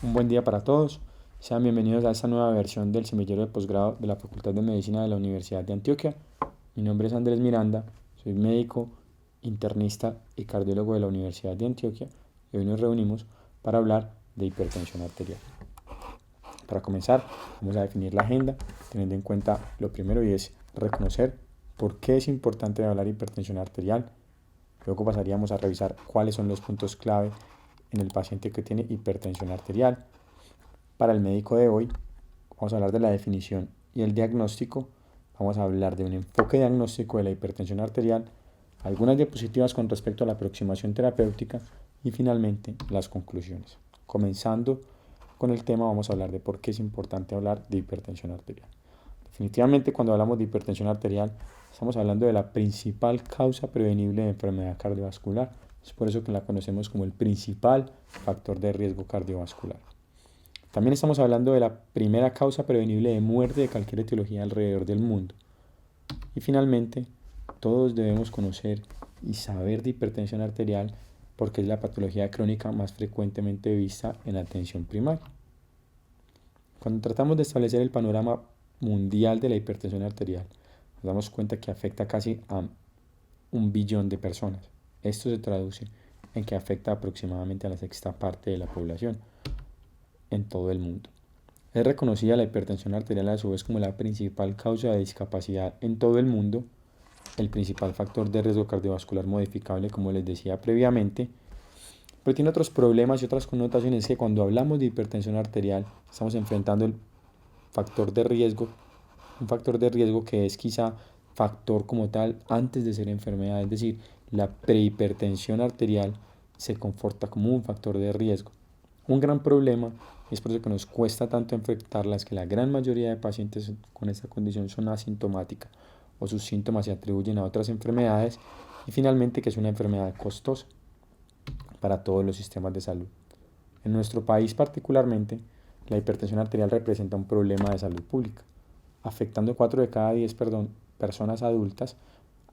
Un buen día para todos. Sean bienvenidos a esta nueva versión del semillero de posgrado de la Facultad de Medicina de la Universidad de Antioquia. Mi nombre es Andrés Miranda, soy médico, internista y cardiólogo de la Universidad de Antioquia y hoy nos reunimos para hablar de hipertensión arterial. Para comenzar, vamos a definir la agenda teniendo en cuenta lo primero y es reconocer por qué es importante hablar de hipertensión arterial. Luego pasaríamos a revisar cuáles son los puntos clave en el paciente que tiene hipertensión arterial. Para el médico de hoy vamos a hablar de la definición y el diagnóstico, vamos a hablar de un enfoque diagnóstico de la hipertensión arterial, algunas diapositivas con respecto a la aproximación terapéutica y finalmente las conclusiones. Comenzando con el tema, vamos a hablar de por qué es importante hablar de hipertensión arterial. Definitivamente cuando hablamos de hipertensión arterial estamos hablando de la principal causa prevenible de enfermedad cardiovascular. Es por eso que la conocemos como el principal factor de riesgo cardiovascular. También estamos hablando de la primera causa prevenible de muerte de cualquier etiología alrededor del mundo. Y finalmente, todos debemos conocer y saber de hipertensión arterial porque es la patología crónica más frecuentemente vista en la atención primaria. Cuando tratamos de establecer el panorama mundial de la hipertensión arterial, nos damos cuenta que afecta casi a 1 billón de personas. Esto se traduce en que afecta aproximadamente a la sexta parte de la población en todo el mundo. Es reconocida la hipertensión arterial a su vez como la principal causa de discapacidad en todo el mundo, el principal factor de riesgo cardiovascular modificable, como les decía previamente, pero tiene otros problemas y otras connotaciones que cuando hablamos de hipertensión arterial estamos enfrentando el factor de riesgo, un factor de riesgo que es quizá factor como tal antes de ser enfermedad, es decir, la prehipertensión arterial se comporta como un factor de riesgo. Un gran problema, y es por eso que nos cuesta tanto enfrentarla, es que la gran mayoría de pacientes con esta condición son asintomáticas o sus síntomas se atribuyen a otras enfermedades y finalmente que es una enfermedad costosa para todos los sistemas de salud. En nuestro país particularmente, la hipertensión arterial representa un problema de salud pública, afectando 4 de cada 10 personas adultas.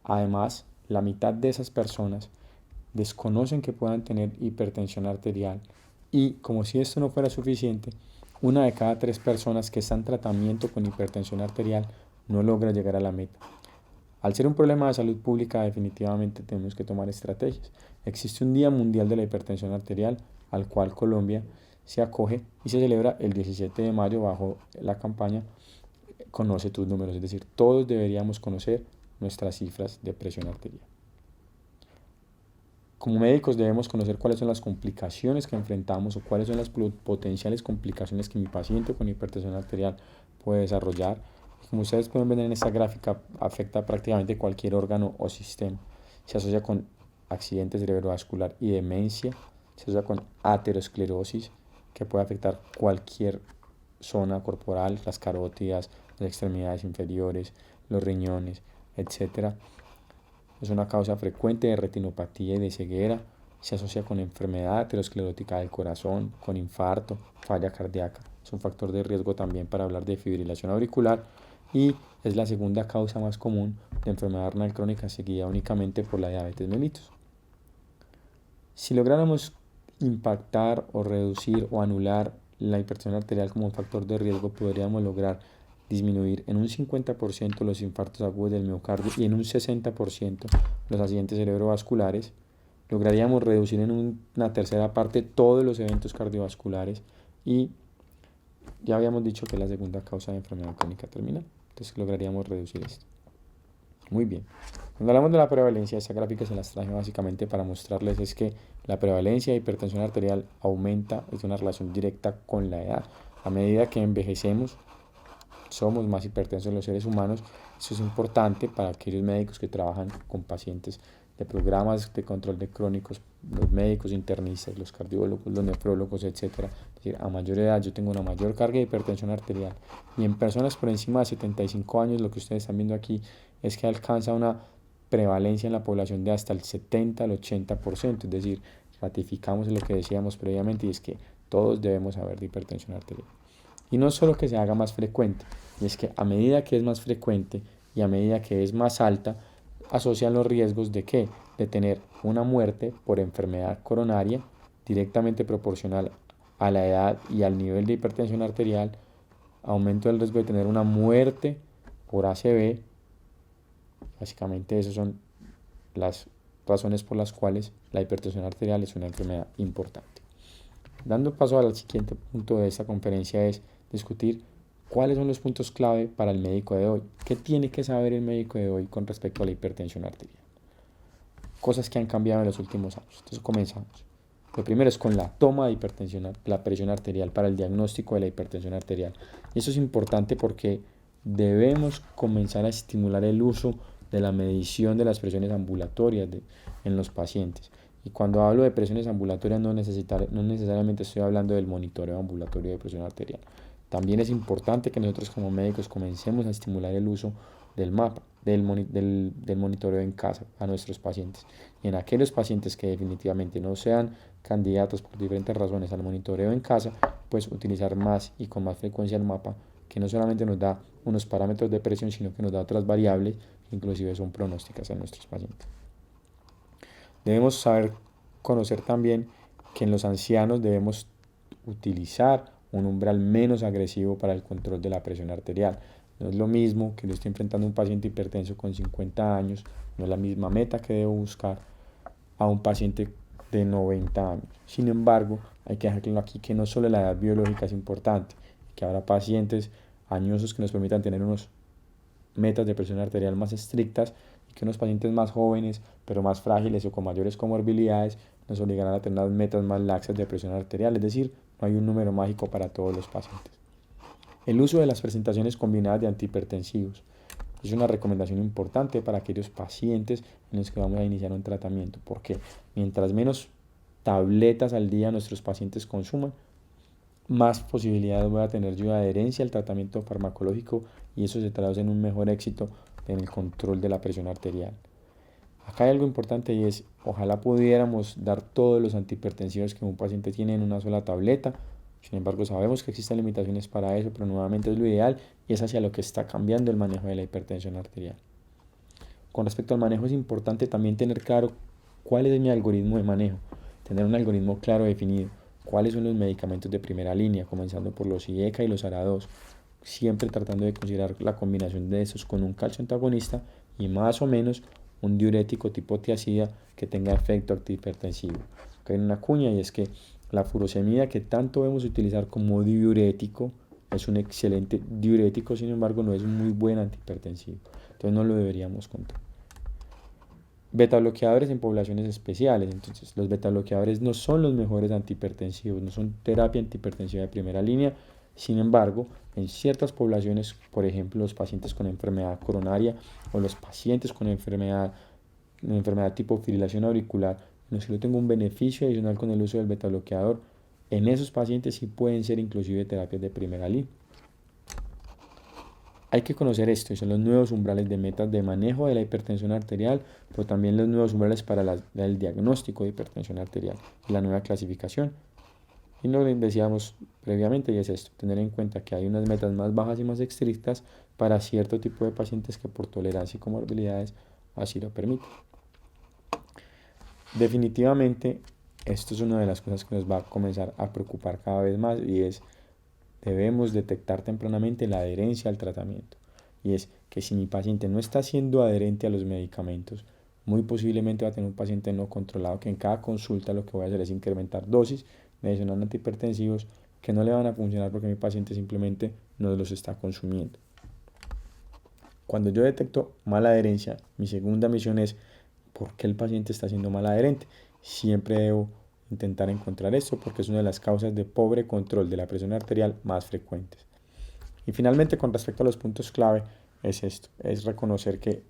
Además, la mitad de esas personas desconocen que puedan tener hipertensión arterial y, como si esto no fuera suficiente, 1 de cada 3 personas que están en tratamiento con hipertensión arterial no logra llegar a la meta. Al ser un problema de salud pública, definitivamente tenemos que tomar estrategias. Existe un Día Mundial de la Hipertensión Arterial, al cual Colombia se acoge y se celebra el 17 de mayo bajo la campaña Conoce tus números, es decir, todos deberíamos conocer nuestras cifras de presión arterial. Como médicos debemos conocer cuáles son las complicaciones que enfrentamos o cuáles son las potenciales complicaciones que mi paciente con hipertensión arterial puede desarrollar. Como ustedes pueden ver en esta gráfica, afecta prácticamente cualquier órgano o sistema. Se asocia con accidente cerebrovascular y demencia, se asocia con aterosclerosis, que puede afectar cualquier zona corporal, las carótidas, las extremidades inferiores, los riñones, etc. Es una causa frecuente de retinopatía y de ceguera. Se asocia con enfermedad aterosclerótica del corazón, con infarto, falla cardíaca. Es un factor de riesgo también para hablar de fibrilación auricular y es la segunda causa más común de enfermedad renal crónica, seguida únicamente por la diabetes mellitus. Si lográramos impactar o reducir o anular la hipertensión arterial como un factor de riesgo, podríamos lograr disminuir en un 50% los infartos agudos del miocardio y en un 60% los accidentes cerebrovasculares. Lograríamos reducir en una tercera parte todos los eventos cardiovasculares y ya habíamos dicho que es la segunda causa de enfermedad crónica terminal. Entonces lograríamos reducir esto. Muy bien. Cuando hablamos de la prevalencia, esta gráfica se las traje básicamente para mostrarles es que la prevalencia de hipertensión arterial aumenta, es una relación directa con la edad. A medida que envejecemos, somos más hipertensos los seres humanos. Eso es importante para aquellos médicos que trabajan con pacientes de programas de control de crónicos, los médicos internistas, los cardiólogos, los nefrólogos, etc. Es decir, a mayor edad yo tengo una mayor carga de hipertensión arterial y en personas por encima de 75 años lo que ustedes están viendo aquí es que alcanza una prevalencia en la población de hasta el 70 al 80%, es decir, ratificamos lo que decíamos previamente y es que todos debemos saber de hipertensión arterial. Y no solo que se haga más frecuente, y es que a medida que es más frecuente y a medida que es más alta, asocian los riesgos de ¿qué? De tener una muerte por enfermedad coronaria directamente proporcional a la edad y al nivel de hipertensión arterial, aumento del riesgo de tener una muerte por ACV. Básicamente esas son las razones por las cuales la hipertensión arterial es una enfermedad importante. Dando paso al siguiente punto de esta conferencia es discutir cuáles son los puntos clave para el médico de hoy. ¿Qué tiene que saber el médico de hoy con respecto a la hipertensión arterial? Cosas que han cambiado en los últimos años. Entonces comenzamos. Lo primero es con la toma de hipertensión, la presión arterial para el diagnóstico de la hipertensión arterial. Y eso es importante porque debemos comenzar a estimular el uso de la medición de las presiones ambulatorias en los pacientes. Y cuando hablo de presiones ambulatorias no necesariamente estoy hablando del monitoreo ambulatorio de presión arterial. También es importante que nosotros como médicos comencemos a estimular el uso del mapa, del monitoreo en casa a nuestros pacientes. Y en aquellos pacientes que definitivamente no sean candidatos por diferentes razones al monitoreo en casa, pues utilizar más y con más frecuencia el mapa, que no solamente nos da unos parámetros de presión, sino que nos da otras variables que inclusive son pronósticas en nuestros pacientes. Debemos conocer también que en los ancianos debemos utilizar un umbral menos agresivo para el control de la presión arterial. No es lo mismo que yo esté enfrentando a un paciente hipertenso con 50 años, no es la misma meta que debo buscar a un paciente de 90 años. Sin embargo, hay que dejar claro aquí que no solo la edad biológica es importante, que habrá pacientes añosos que nos permitan tener unos metas de presión arterial más estrictas y que unos pacientes más jóvenes, pero más frágiles o con mayores comorbilidades, nos obligarán a tener unas metas más laxas de presión arterial, es decir, no hay un número mágico para todos los pacientes. El uso de las presentaciones combinadas de antihipertensivos es una recomendación importante para aquellos pacientes en los que vamos a iniciar un tratamiento, porque mientras menos tabletas al día nuestros pacientes consuman, más posibilidades voy a tener yo de adherencia al tratamiento farmacológico y eso se traduce en un mejor éxito en el control de la presión arterial. Acá hay algo importante y es, ojalá pudiéramos dar todos los antihipertensivos que un paciente tiene en una sola tableta. Sin embargo, sabemos que existen limitaciones para eso, pero nuevamente es lo ideal y es hacia lo que está cambiando el manejo de la hipertensión arterial. Con respecto al manejo es importante también tener claro cuál es mi algoritmo de manejo, tener un algoritmo claro definido, cuáles son los medicamentos de primera línea, comenzando por los IECA y los ARA2, siempre tratando de considerar la combinación de esos con un calcio antagonista y más o menos un diurético tipo tiazida que tenga efecto antihipertensivo. Acá hay una cuña y es que la furosemida, que tanto debemos utilizar como diurético, es un excelente diurético, sin embargo no es un muy buen antihipertensivo, entonces no lo deberíamos contar. Beta bloqueadores en poblaciones especiales. Entonces, los beta bloqueadores no son los mejores antihipertensivos, no son terapia antihipertensiva de primera línea. Sin embargo, en ciertas poblaciones, por ejemplo, los pacientes con enfermedad coronaria o los pacientes con enfermedad tipo fibrilación auricular, en los que yo tengo un beneficio adicional con el uso del beta bloqueador, en esos pacientes sí pueden ser inclusive terapias de primera línea. Hay que conocer esto, y son los nuevos umbrales de metas de manejo de la hipertensión arterial, pero también los nuevos umbrales para el diagnóstico de hipertensión arterial y la nueva clasificación. Y lo que decíamos previamente, y es esto, tener en cuenta que hay unas metas más bajas y más estrictas para cierto tipo de pacientes que por tolerancia y comorbilidades así lo permiten. Definitivamente, esto es una de las cosas que nos va a comenzar a preocupar cada vez más y es debemos detectar tempranamente la adherencia al tratamiento. Y es que si mi paciente no está siendo adherente a los medicamentos, muy posiblemente va a tener un paciente no controlado que en cada consulta lo que voy a hacer es incrementar dosis medicinando antihipertensivos que no le van a funcionar porque mi paciente simplemente no los está consumiendo. Cuando yo detecto mala adherencia, mi segunda misión es ¿por qué el paciente está siendo mal adherente? Siempre debo intentar encontrar esto porque es una de las causas de pobre control de la presión arterial más frecuentes. Y finalmente, con respecto a los puntos clave, es esto, es reconocer que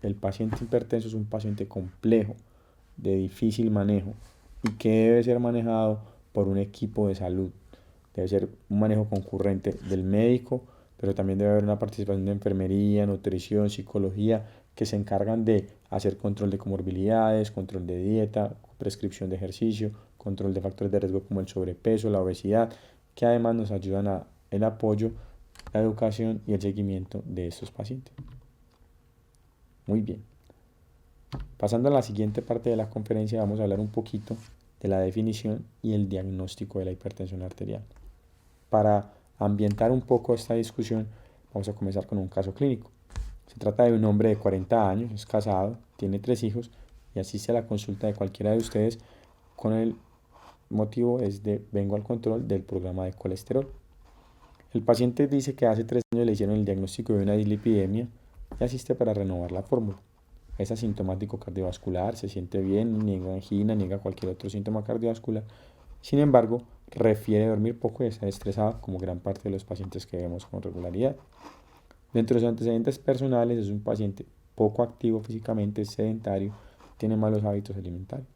el paciente hipertenso es un paciente complejo, de difícil manejo y que debe ser manejado por un equipo de salud. Debe ser un manejo concurrente del médico, pero también debe haber una participación de enfermería, nutrición, psicología, que se encargan de hacer control de comorbilidades, control de dieta, prescripción de ejercicio, control de factores de riesgo como el sobrepeso, la obesidad, que además nos ayudan a el apoyo, la educación y el seguimiento de estos pacientes. Muy bien. Pasando a la siguiente parte de la conferencia, vamos a hablar un poquito de la definición y el diagnóstico de la hipertensión arterial. Para ambientar un poco esta discusión, vamos a comenzar con un caso clínico. Se trata de un hombre de 40 años, es casado, tiene 3 hijos y asiste a la consulta de cualquiera de ustedes con el motivo es de vengo al control del programa de colesterol. El paciente dice que hace 3 años le hicieron el diagnóstico de una dislipidemia y asiste para renovar la fórmula. Es asintomático cardiovascular, se siente bien, niega angina, niega cualquier otro síntoma cardiovascular. Sin embargo, refiere dormir poco y está estresado, como gran parte de los pacientes que vemos con regularidad. Dentro de sus antecedentes personales, es un paciente poco activo físicamente, sedentario, tiene malos hábitos alimentarios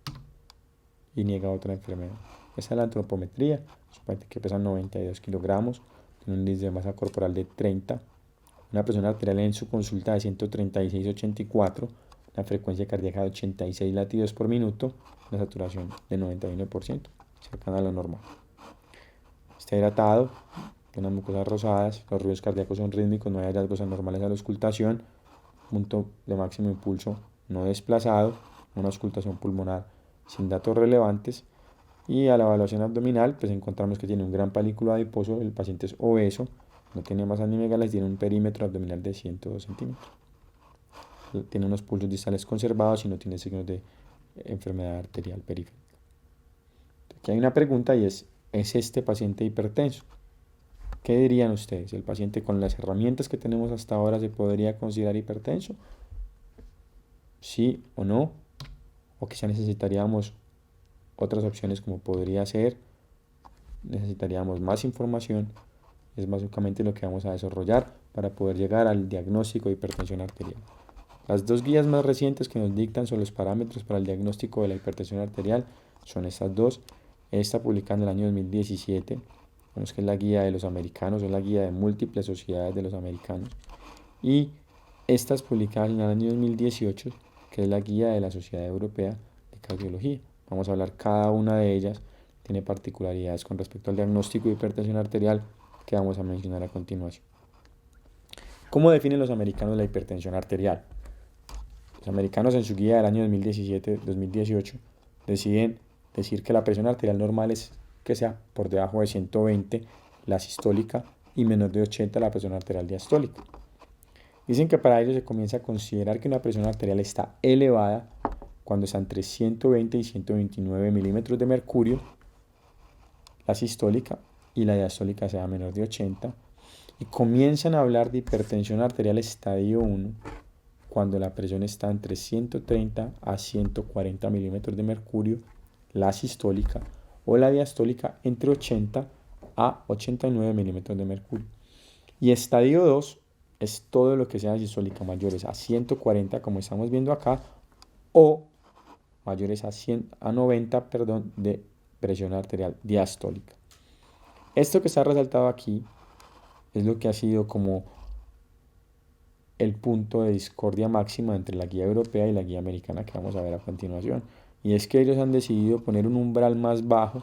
y niega otra enfermedad. Esa es la antropometría, es un paciente que pesa 92 kilogramos, tiene un índice de masa corporal de 30, una presión arterial en su consulta de 136/84, la frecuencia cardíaca de 86 latidos por minuto, la saturación de 91%, cercana a lo normal. Está hidratado, tiene mucosas rosadas, los ruidos cardíacos son rítmicos, no hay hallazgos anormales a la auscultación, punto de máximo impulso no desplazado, una auscultación pulmonar sin datos relevantes, y a la evaluación abdominal pues encontramos que tiene un gran palículo adiposo, el paciente es obeso, no tiene masas ni megalias, tiene un perímetro abdominal de 102 centímetros. Tiene unos pulsos distales conservados y no tiene signos de enfermedad arterial periférica. Aquí hay una pregunta y ¿es este paciente hipertenso? ¿Qué dirían ustedes? ¿El paciente con las herramientas que tenemos hasta ahora se podría considerar hipertenso? ¿Sí o no? ¿O quizá necesitaríamos otras opciones como podría ser? Necesitaríamos más información. Es básicamente lo que vamos a desarrollar para poder llegar al diagnóstico de hipertensión arterial. Las 2 guías más recientes que nos dictan sobre los parámetros para el diagnóstico de la hipertensión arterial son estas dos. Esta publicada en el año 2017, vemos que es la guía de los americanos, es la guía de múltiples sociedades de los americanos. Y estas publicadas en el año 2018, que es la guía de la Sociedad Europea de Cardiología. Vamos a hablar cada una de ellas, tiene particularidades con respecto al diagnóstico de hipertensión arterial que vamos a mencionar a continuación. ¿Cómo definen los americanos la hipertensión arterial? Los americanos en su guía del año 2017-2018 deciden decir que la presión arterial normal es que sea por debajo de 120 la sistólica y menor de 80 la presión arterial diastólica. Dicen que para ello se comienza a considerar que una presión arterial está elevada cuando está entre 120 y 129 milímetros de mercurio, la sistólica, y la diastólica sea menor de 80, y comienzan a hablar de hipertensión arterial estadio 1 cuando la presión está entre 130 a 140 milímetros de mercurio, la sistólica, o la diastólica entre 80 a 89 milímetros de mercurio. Y estadio 2 es todo lo que sea sistólica mayores a 140, como estamos viendo acá, o mayores a 90 de presión arterial diastólica. Esto que está resaltado aquí es lo que ha sido como el punto de discordia máxima entre la guía europea y la guía americana que vamos a ver a continuación. Y es que ellos han decidido poner un umbral más bajo,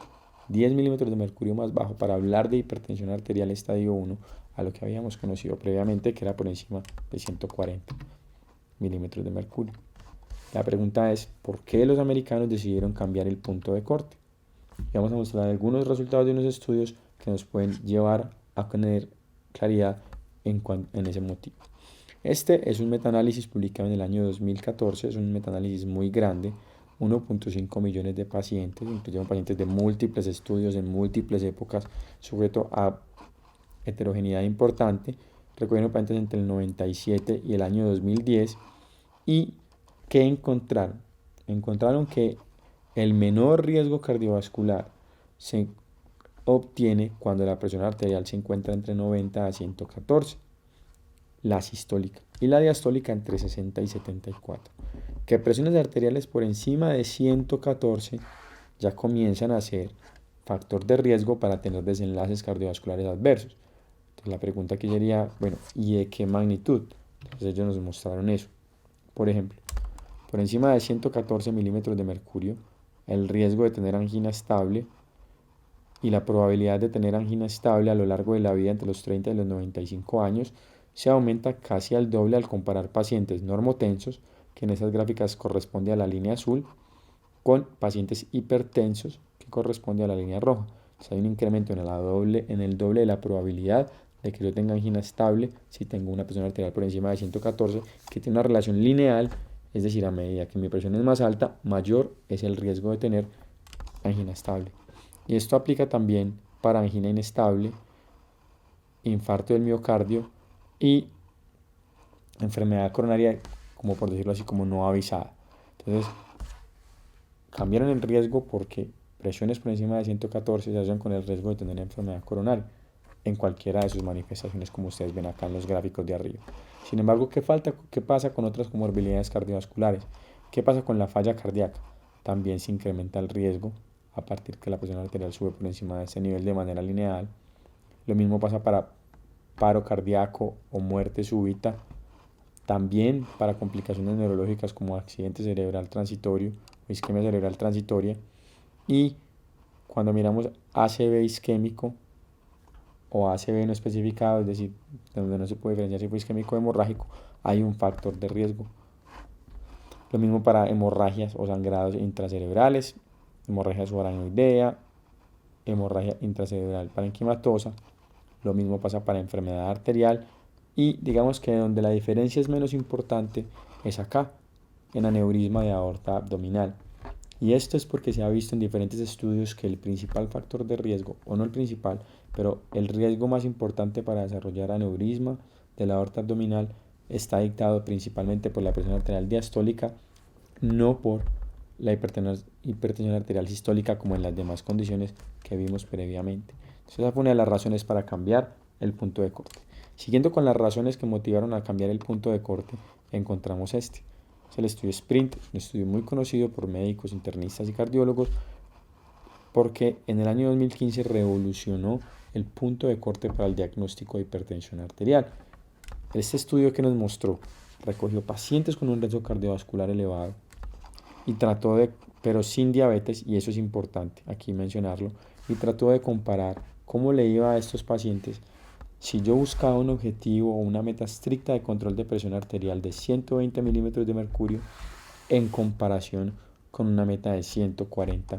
10 milímetros de mercurio más bajo, para hablar de hipertensión arterial estadio 1 a lo que habíamos conocido previamente, que era por encima de 140 milímetros de mercurio. La pregunta es, ¿por qué los americanos decidieron cambiar el punto de corte? Y vamos a mostrar algunos resultados de unos estudios que nos pueden llevar a tener claridad en ese motivo. Este es un metaanálisis publicado en el año 2014, es un metaanálisis muy grande, 1.5 millones de pacientes, incluyeron pacientes de múltiples estudios en múltiples épocas, sujeto a heterogeneidad importante, recogieron pacientes entre el 97 y el año 2010, y ¿qué encontraron? Encontraron que el menor riesgo cardiovascular se obtiene cuando la presión arterial se encuentra entre 90 a 114, la sistólica, y la diastólica entre 60 y 74. Que presiones arteriales por encima de 114 ya comienzan a ser factor de riesgo para tener desenlaces cardiovasculares adversos. Entonces la pregunta aquí sería, bueno, ¿y de qué magnitud? Entonces ellos nos mostraron eso. Por ejemplo, por encima de 114 milímetros de mercurio, el riesgo de tener angina estable y la probabilidad de tener angina estable a lo largo de la vida entre los 30 y los 95 años se aumenta casi al doble al comparar pacientes normotensos, que en esas gráficas corresponde a la línea azul, con pacientes hipertensos, que corresponde a la línea roja. Entonces hay un incremento en el doble de la probabilidad de que yo tenga angina estable si tengo una presión arterial por encima de 114, que tiene una relación lineal, es decir, a medida que mi presión es más alta, mayor es el riesgo de tener angina estable. Y esto aplica también para angina inestable, infarto del miocardio y enfermedad coronaria, como por decirlo así, como no avisada. Entonces, cambiaron el riesgo porque presiones por encima de 114 se asocian con el riesgo de tener enfermedad coronaria en cualquiera de sus manifestaciones, como ustedes ven acá en los gráficos de arriba. Sin embargo, ¿qué pasa con otras comorbilidades cardiovasculares? ¿Qué pasa con la falla cardíaca? También se incrementa el riesgo a partir que la presión arterial sube por encima de ese nivel de manera lineal. Lo mismo pasa para paro cardíaco o muerte súbita. También para complicaciones neurológicas como accidente cerebral transitorio o isquemia cerebral transitoria. Y cuando miramos ACV isquémico o ACV no especificado, es decir, donde no se puede diferenciar si fue isquémico o hemorrágico, hay un factor de riesgo. Lo mismo para hemorragias o sangrados intracerebrales, hemorragia subarachnoidea, hemorragia intracerebral parenquimatosa. Lo mismo pasa para enfermedad arterial y digamos que donde la diferencia es menos importante es acá, en aneurisma de aorta abdominal. Y esto es porque se ha visto en diferentes estudios que el principal factor de riesgo, o no el principal, pero el riesgo más importante para desarrollar aneurisma de la aorta abdominal está dictado principalmente por la presión arterial diastólica, no por la hipertensión arterial sistólica como en las demás condiciones que vimos previamente. Entonces esa fue una de las razones para cambiar el punto de corte. Siguiendo con las razones que motivaron a cambiar el punto de corte, encontramos este. Es el estudio SPRINT, un estudio muy conocido por médicos, internistas y cardiólogos, porque en el año 2015 revolucionó el punto de corte para el diagnóstico de hipertensión arterial. Este estudio que nos mostró, recogió pacientes con un riesgo cardiovascular elevado y trató de, pero sin diabetes, y eso es importante aquí mencionarlo, y trató de comparar cómo le iba a estos pacientes si yo buscaba un objetivo o una meta estricta de control de presión arterial de 120 milímetros de mercurio en comparación con una meta de 140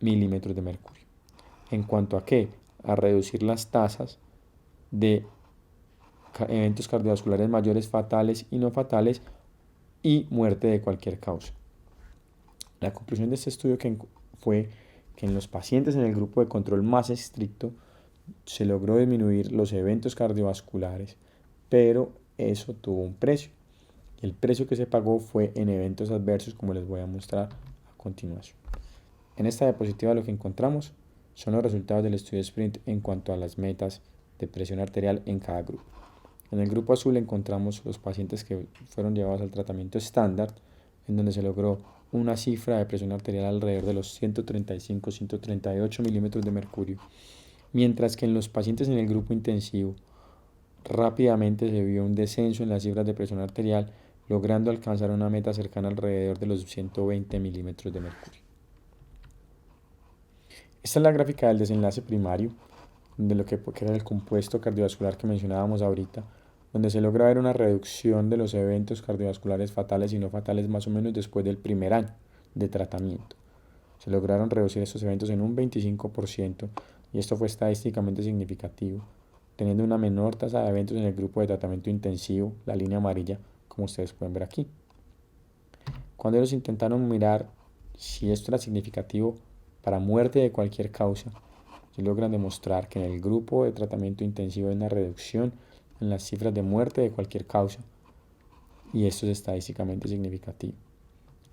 milímetros de mercurio. ¿En cuanto a qué? A reducir las tasas de eventos cardiovasculares mayores fatales y no fatales y muerte de cualquier causa. La conclusión de este estudio fue que en los pacientes en el grupo de control más estricto se logró disminuir los eventos cardiovasculares, pero eso tuvo un precio. El precio que se pagó fue en eventos adversos, como les voy a mostrar a continuación. En esta diapositiva lo que encontramos son los resultados del estudio SPRINT en cuanto a las metas de presión arterial en cada grupo. En el grupo azul encontramos los pacientes que fueron llevados al tratamiento estándar, en donde se logró una cifra de presión arterial alrededor de los 135-138 milímetros de mercurio, mientras que en los pacientes en el grupo intensivo rápidamente se vio un descenso en las cifras de presión arterial, logrando alcanzar una meta cercana alrededor de los 120 milímetros de mercurio. Esta es la gráfica del desenlace primario, de lo que era el compuesto cardiovascular que mencionábamos ahorita, donde se logra ver una reducción de los eventos cardiovasculares fatales y no fatales más o menos después del primer año de tratamiento. Se lograron reducir estos eventos en un 25% y esto fue estadísticamente significativo, teniendo una menor tasa de eventos en el grupo de tratamiento intensivo, la línea amarilla, como ustedes pueden ver aquí. Cuando ellos intentaron mirar si esto era significativo para muerte de cualquier causa, se logran demostrar que en el grupo de tratamiento intensivo hay una reducción en las cifras de muerte de cualquier causa, y esto es estadísticamente significativo.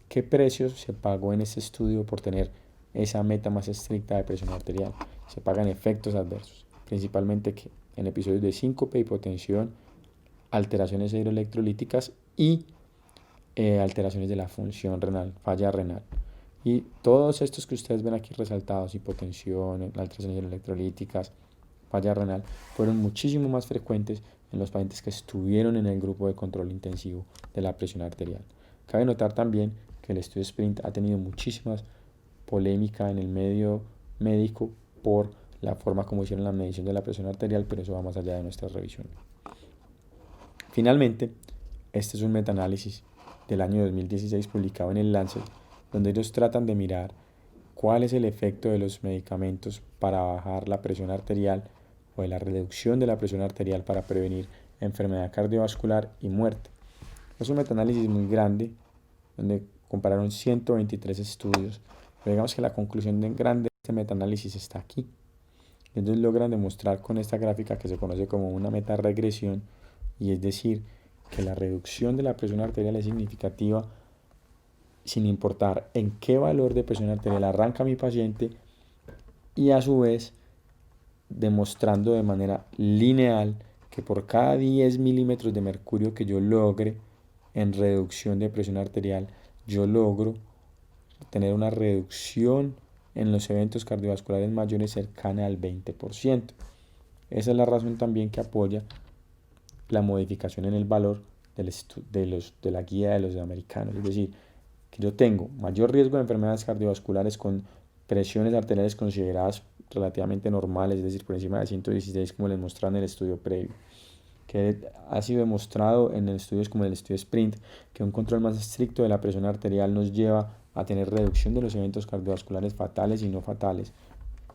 ¿Qué precio se pagó en este estudio por tener esa meta más estricta de presión arterial? Se pagan efectos adversos, principalmente que en episodios de síncope, hipotensión, alteraciones hidroelectrolíticas y alteraciones de la función renal, falla renal. Y todos estos que ustedes ven aquí resaltados, hipotensión, alteraciones electrolíticas, falla renal, fueron muchísimo más frecuentes en los pacientes que estuvieron en el grupo de control intensivo de la presión arterial. Cabe notar también que el estudio SPRINT ha tenido muchísimas polémica en el medio médico por la forma como hicieron la medición de la presión arterial, pero eso va más allá de nuestra revisión. Finalmente, este es un metaanálisis del año 2016 publicado en el Lancet, donde ellos tratan de mirar cuál es el efecto de los medicamentos para bajar la presión arterial o de la reducción de la presión arterial para prevenir enfermedad cardiovascular y muerte. Es un metaanálisis muy grande donde compararon 123 estudios, pero digamos que la conclusión grande de este metaanálisis está aquí. Ellos logran demostrar con esta gráfica que se conoce como una metaregresión, y es decir, que la reducción de la presión arterial es significativa sin importar en qué valor de presión arterial arranca mi paciente, y a su vez demostrando de manera lineal que por cada 10 milímetros de mercurio que yo logre en reducción de presión arterial, yo logro tener una reducción en los eventos cardiovasculares mayores cercana al 20%. Esa es la razón también que apoya la modificación en el valor de la guía de los americanos. Es decir, que yo tengo mayor riesgo de enfermedades cardiovasculares con presiones arteriales consideradas relativamente normales, es decir, por encima de 116, como les mostraron en el estudio previo, que ha sido demostrado en estudios como el estudio SPRINT, que un control más estricto de la presión arterial nos lleva a tener reducción de los eventos cardiovasculares fatales y no fatales,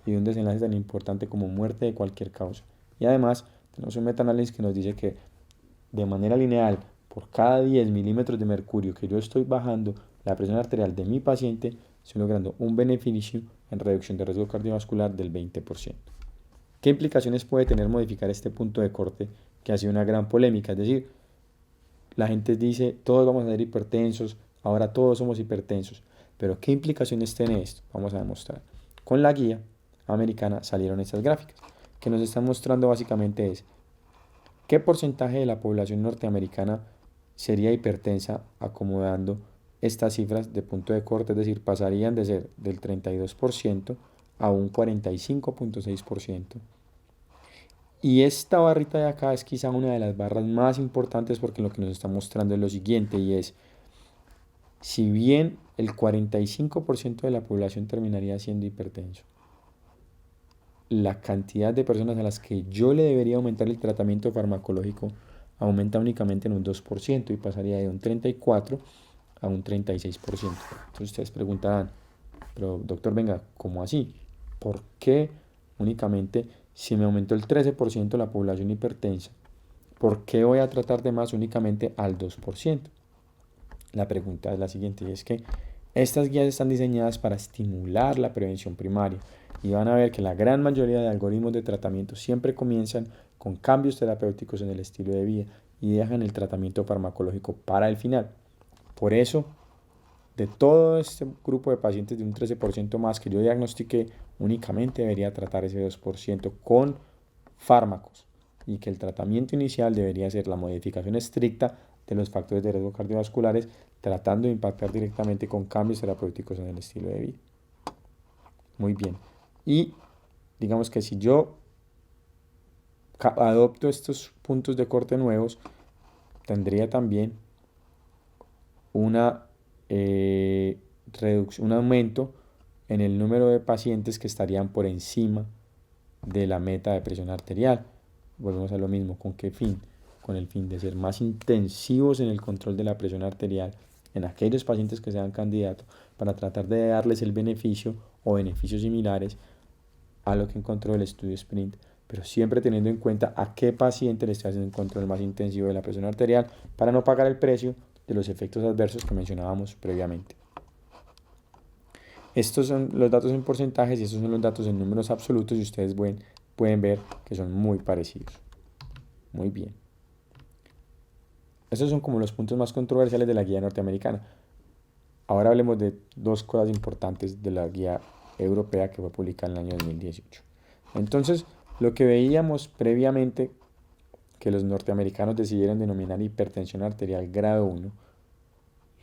y un desenlace tan importante como muerte de cualquier causa. Y además, tenemos un metaanálisis que nos dice que de manera lineal, por cada 10 milímetros de mercurio que yo estoy bajando la presión arterial de mi paciente, estoy logrando un beneficio en reducción de riesgo cardiovascular del 20%. ¿Qué implicaciones puede tener modificar este punto de corte que ha sido una gran polémica? Es decir, la gente dice, todos vamos a ser hipertensos, ahora todos somos hipertensos. Pero ¿qué implicaciones tiene esto? Vamos a demostrar. Con la guía americana salieron estas gráficas, que nos están mostrando básicamente es qué porcentaje de la población norteamericana sería hipertensa acomodando estas cifras de punto de corte, es decir, pasarían de ser del 32% a un 45.6%. Y esta barrita de acá es quizá una de las barras más importantes porque lo que nos está mostrando es lo siguiente, y es, si bien el 45% de la población terminaría siendo hipertenso, la cantidad de personas a las que yo le debería aumentar el tratamiento farmacológico aumenta únicamente en un 2% y pasaría de un 34% a un 36%. Entonces ustedes preguntarán, pero doctor, venga, ¿cómo así? ¿Por qué únicamente si me aumentó el 13% la población hipertensa, por qué voy a tratar de más únicamente al 2%? La pregunta es la siguiente, y es que estas guías están diseñadas para estimular la prevención primaria, y van a ver que la gran mayoría de algoritmos de tratamiento siempre comienzan con cambios terapéuticos en el estilo de vida y dejan el tratamiento farmacológico para el final. Por eso, de todo este grupo de pacientes de un 13% más que yo diagnostiqué, únicamente debería tratar ese 2% con fármacos, y que el tratamiento inicial debería ser la modificación estricta de los factores de riesgo cardiovasculares, tratando de impactar directamente con cambios terapéuticos en el estilo de vida. Muy bien. Y digamos que si yo adopto estos puntos de corte nuevos, tendría también una un aumento en el número de pacientes que estarían por encima de la meta de presión arterial. Volvemos a lo mismo, ¿con qué fin? Con el fin de ser más intensivos en el control de la presión arterial en aquellos pacientes que sean candidatos, para tratar de darles el beneficio o beneficios similares a lo que encontró el estudio SPRINT, pero siempre teniendo en cuenta a qué paciente le está haciendo un control más intensivo de la presión arterial para no pagar el precio de los efectos adversos que mencionábamos previamente. Estos son los datos en porcentajes y estos son los datos en números absolutos, y ustedes pueden ver que son muy parecidos. Muy bien. Estos son como los puntos más controversiales de la guía norteamericana. Ahora hablemos de dos cosas importantes de la guía europea que fue publicada en el año 2018. Entonces, lo que veíamos previamente, que los norteamericanos decidieron denominar hipertensión arterial grado 1,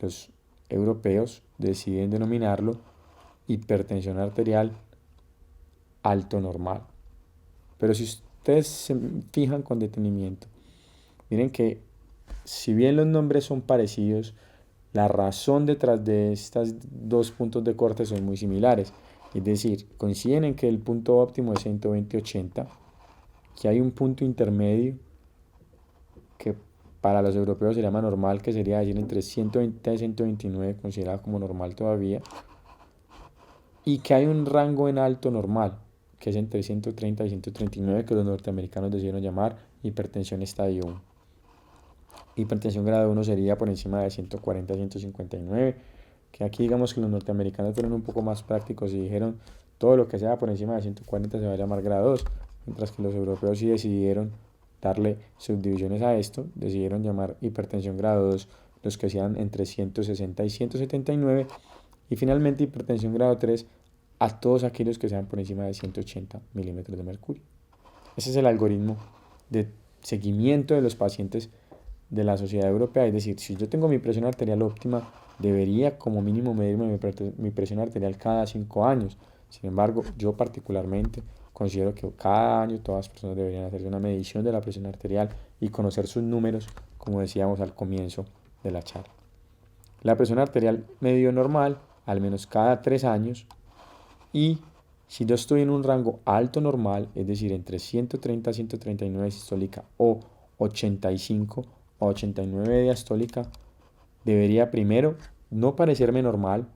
los europeos deciden denominarlo hipertensión arterial alto normal. Pero si ustedes se fijan con detenimiento, miren que si bien los nombres son parecidos, la razón detrás de estos dos puntos de corte son muy similares. Es decir, coinciden en que el punto óptimo es 120/80, que hay un punto intermedio que para los europeos se llama normal, que sería decir entre 120 a 129, considerado como normal todavía, y que hay un rango en alto normal, que es entre 130 y 139, que los norteamericanos decidieron llamar hipertensión estadio 1. Hipertensión grado 1 sería por encima de 140 a 159, que aquí digamos que los norteamericanos fueron un poco más prácticos y dijeron todo lo que sea por encima de 140 se va a llamar grado 2, mientras que los europeos sí decidieron darle subdivisiones a esto, decidieron llamar hipertensión grado 2 los que sean entre 160 y 179, y finalmente hipertensión grado 3 a todos aquellos que sean por encima de 180 milímetros de mercurio. Ese es el algoritmo de seguimiento de los pacientes de la sociedad europea, es decir, si yo tengo mi presión arterial óptima, debería como mínimo medirme mi presión arterial cada 5 años. Sin embargo, yo particularmente considero que cada año todas las personas deberían hacerse una medición de la presión arterial y conocer sus números, como decíamos al comienzo de la charla. La presión arterial medio normal, al menos cada 3 años, y si yo estoy en un rango alto normal, es decir, entre 130 a 139 sistólica o 85 a 89 diastólica, debería primero no parecerme normal,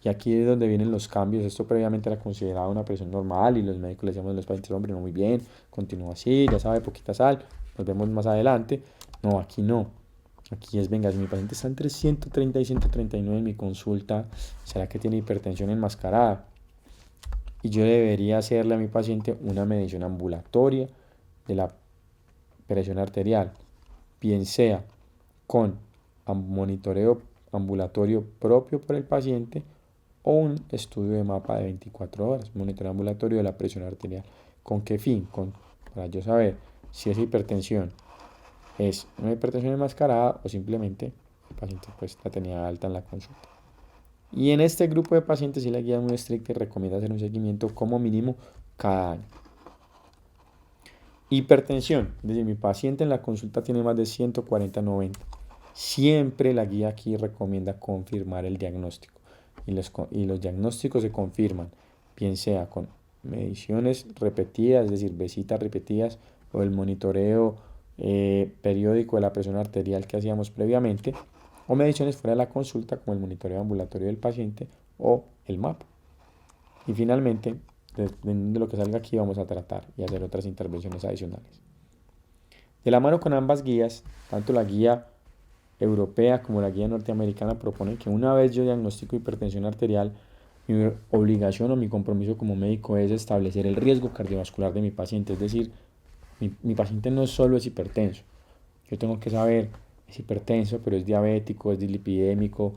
y aquí es donde vienen los cambios. Esto previamente era considerado una presión normal y los médicos le decíamos a los pacientes, hombre, no, muy bien, continúa así, ya sabe, poquita sal, nos vemos más adelante. No, aquí no. Aquí es, venga, si mi paciente está entre 130 y 139 en mi consulta, ¿será que tiene hipertensión enmascarada? Y yo debería hacerle a mi paciente una medición ambulatoria de la presión arterial, bien sea con monitoreo ambulatorio propio por el paciente o un estudio de mapa de 24 horas, monitoreo ambulatorio de la presión arterial. ¿Con qué fin? Para yo saber si esa hipertensión es una hipertensión enmascarada o simplemente el paciente pues la tenía alta en la consulta. Y en este grupo de pacientes sí la guía es muy estricta y recomienda hacer un seguimiento como mínimo cada año. Hipertensión, es decir, mi paciente en la consulta tiene más de 140/90. Siempre la guía aquí recomienda confirmar el diagnóstico. Y los diagnósticos se confirman, bien sea con mediciones repetidas, es decir, visitas repetidas, o el monitoreo periódico de la presión arterial que hacíamos previamente, o mediciones fuera de la consulta como el monitoreo ambulatorio del paciente o el mapa. Y finalmente, dependiendo de lo que salga aquí, vamos a tratar y hacer otras intervenciones adicionales. De la mano con ambas guías, tanto la guía europea como la guía norteamericana proponen que una vez yo diagnostico hipertensión arterial, mi obligación o mi compromiso como médico es establecer el riesgo cardiovascular de mi paciente. Es decir, mi paciente no solo es hipertenso, yo tengo que saber, es hipertenso, pero es diabético, es dislipidémico,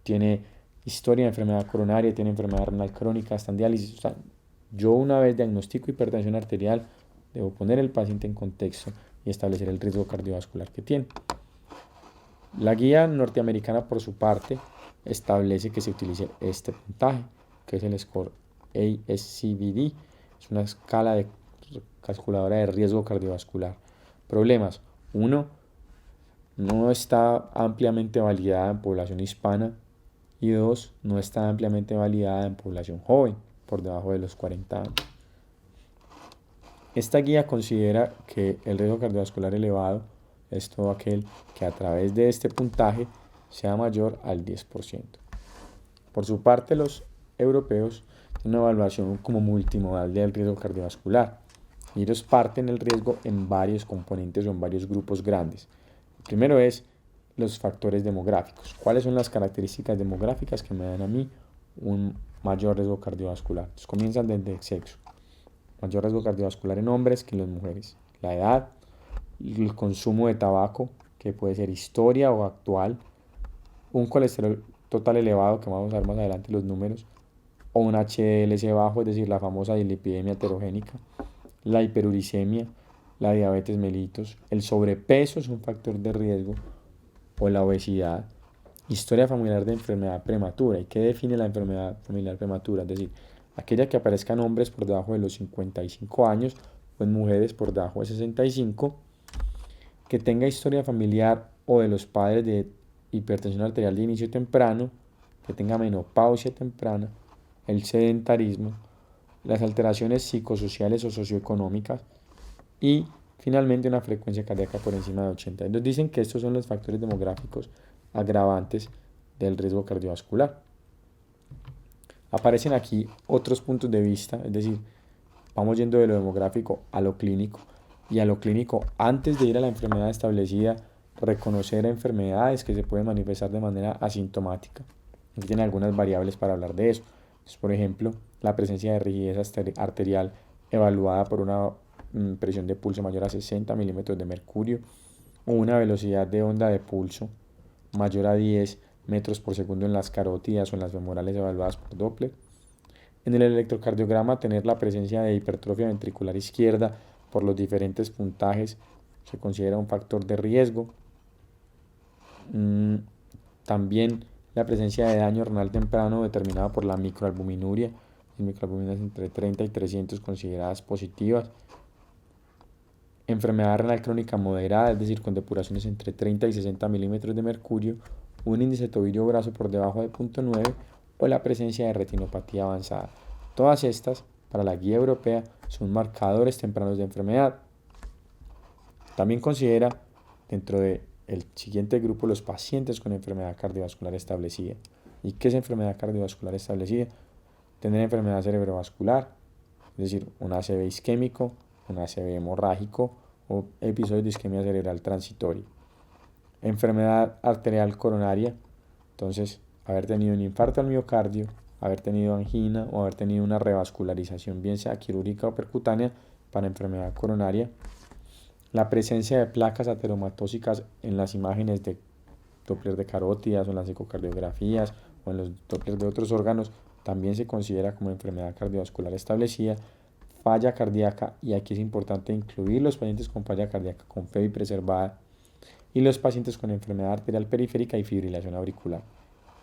tiene historia de enfermedad coronaria, tiene enfermedad renal crónica, está en diálisis. O sea, yo una vez diagnostico hipertensión arterial, debo poner al paciente en contexto y establecer el riesgo cardiovascular que tiene. La guía norteamericana, por su parte, establece que se utilice este puntaje, que es el score ASCVD. Es una escala de calculadora de riesgo cardiovascular. Problemas. 1. No está ampliamente validada en población hispana. Y 2. No está ampliamente validada en población joven, por debajo de los 40 años. Esta guía considera que el riesgo cardiovascular elevado es todo aquel que a través de este puntaje sea mayor al 10%. Por su parte, los europeos tienen una evaluación como multimodal del riesgo cardiovascular. Y ellos parten el riesgo en varios componentes o en varios grupos grandes. El primero es los factores demográficos. ¿Cuáles son las características demográficas que me dan a mí un mayor riesgo cardiovascular? Entonces comienzan desde el sexo. Mayor riesgo cardiovascular en hombres que en las mujeres. La edad, el consumo de tabaco, que puede ser historia o actual, un colesterol total elevado, que vamos a ver más adelante los números, o un HDLC bajo, es decir, la famosa dislipidemia heterogénica, la hiperuricemia, la diabetes mellitus, el sobrepeso es un factor de riesgo, o la obesidad, historia familiar de enfermedad prematura. ¿Y qué define la enfermedad familiar prematura? Es decir, aquella que aparezca en hombres por debajo de los 55 años o en mujeres por debajo de 65, que tenga historia familiar o de los padres de hipertensión arterial de inicio temprano, que tenga menopausia temprana, el sedentarismo, las alteraciones psicosociales o socioeconómicas y Finalmente, una frecuencia cardíaca por encima de 80. Nos dicen que estos son los factores demográficos agravantes del riesgo cardiovascular. Aparecen aquí otros puntos de vista, es decir, vamos yendo de lo demográfico a lo clínico, y a lo clínico, antes de ir a la enfermedad establecida, reconocer enfermedades que se pueden manifestar de manera asintomática. Aquí tiene algunas variables para hablar de eso. Entonces, por ejemplo, la presencia de rigidez arterial evaluada por una presión de pulso mayor a 60 milímetros de mercurio, o una velocidad de onda de pulso mayor a 10 metros por segundo en las carótidas o en las femorales evaluadas por Doppler. En el electrocardiograma, tener la presencia de hipertrofia ventricular izquierda por los diferentes puntajes se considera un factor de riesgo. También la presencia de daño renal temprano determinado por la microalbuminuria, microalbuminas entre 30 y 300 consideradas positivas. Enfermedad renal crónica moderada, es decir, con depuraciones entre 30 y 60 milímetros de mercurio, un índice tobillo graso por debajo de 0.9 o la presencia de retinopatía avanzada. Todas estas, para la guía europea, son marcadores tempranos de enfermedad. También considera dentro del siguiente grupo los pacientes con enfermedad cardiovascular establecida. ¿Y qué es enfermedad cardiovascular establecida? Tener enfermedad cerebrovascular, es decir, un ACV isquémico, un ACV hemorrágico o episodio de isquemia cerebral transitoria. Enfermedad arterial coronaria, entonces haber tenido un infarto al miocardio, haber tenido angina o haber tenido una revascularización, bien sea quirúrgica o percutánea, para enfermedad coronaria. La presencia de placas ateromatóxicas en las imágenes de Doppler de carótidas o en las ecocardiografías o en los Doppler de otros órganos también se considera como enfermedad cardiovascular establecida. Falla cardíaca, y aquí es importante incluir los pacientes con falla cardíaca con FEBI preservada y los pacientes con enfermedad arterial periférica y fibrilación auricular.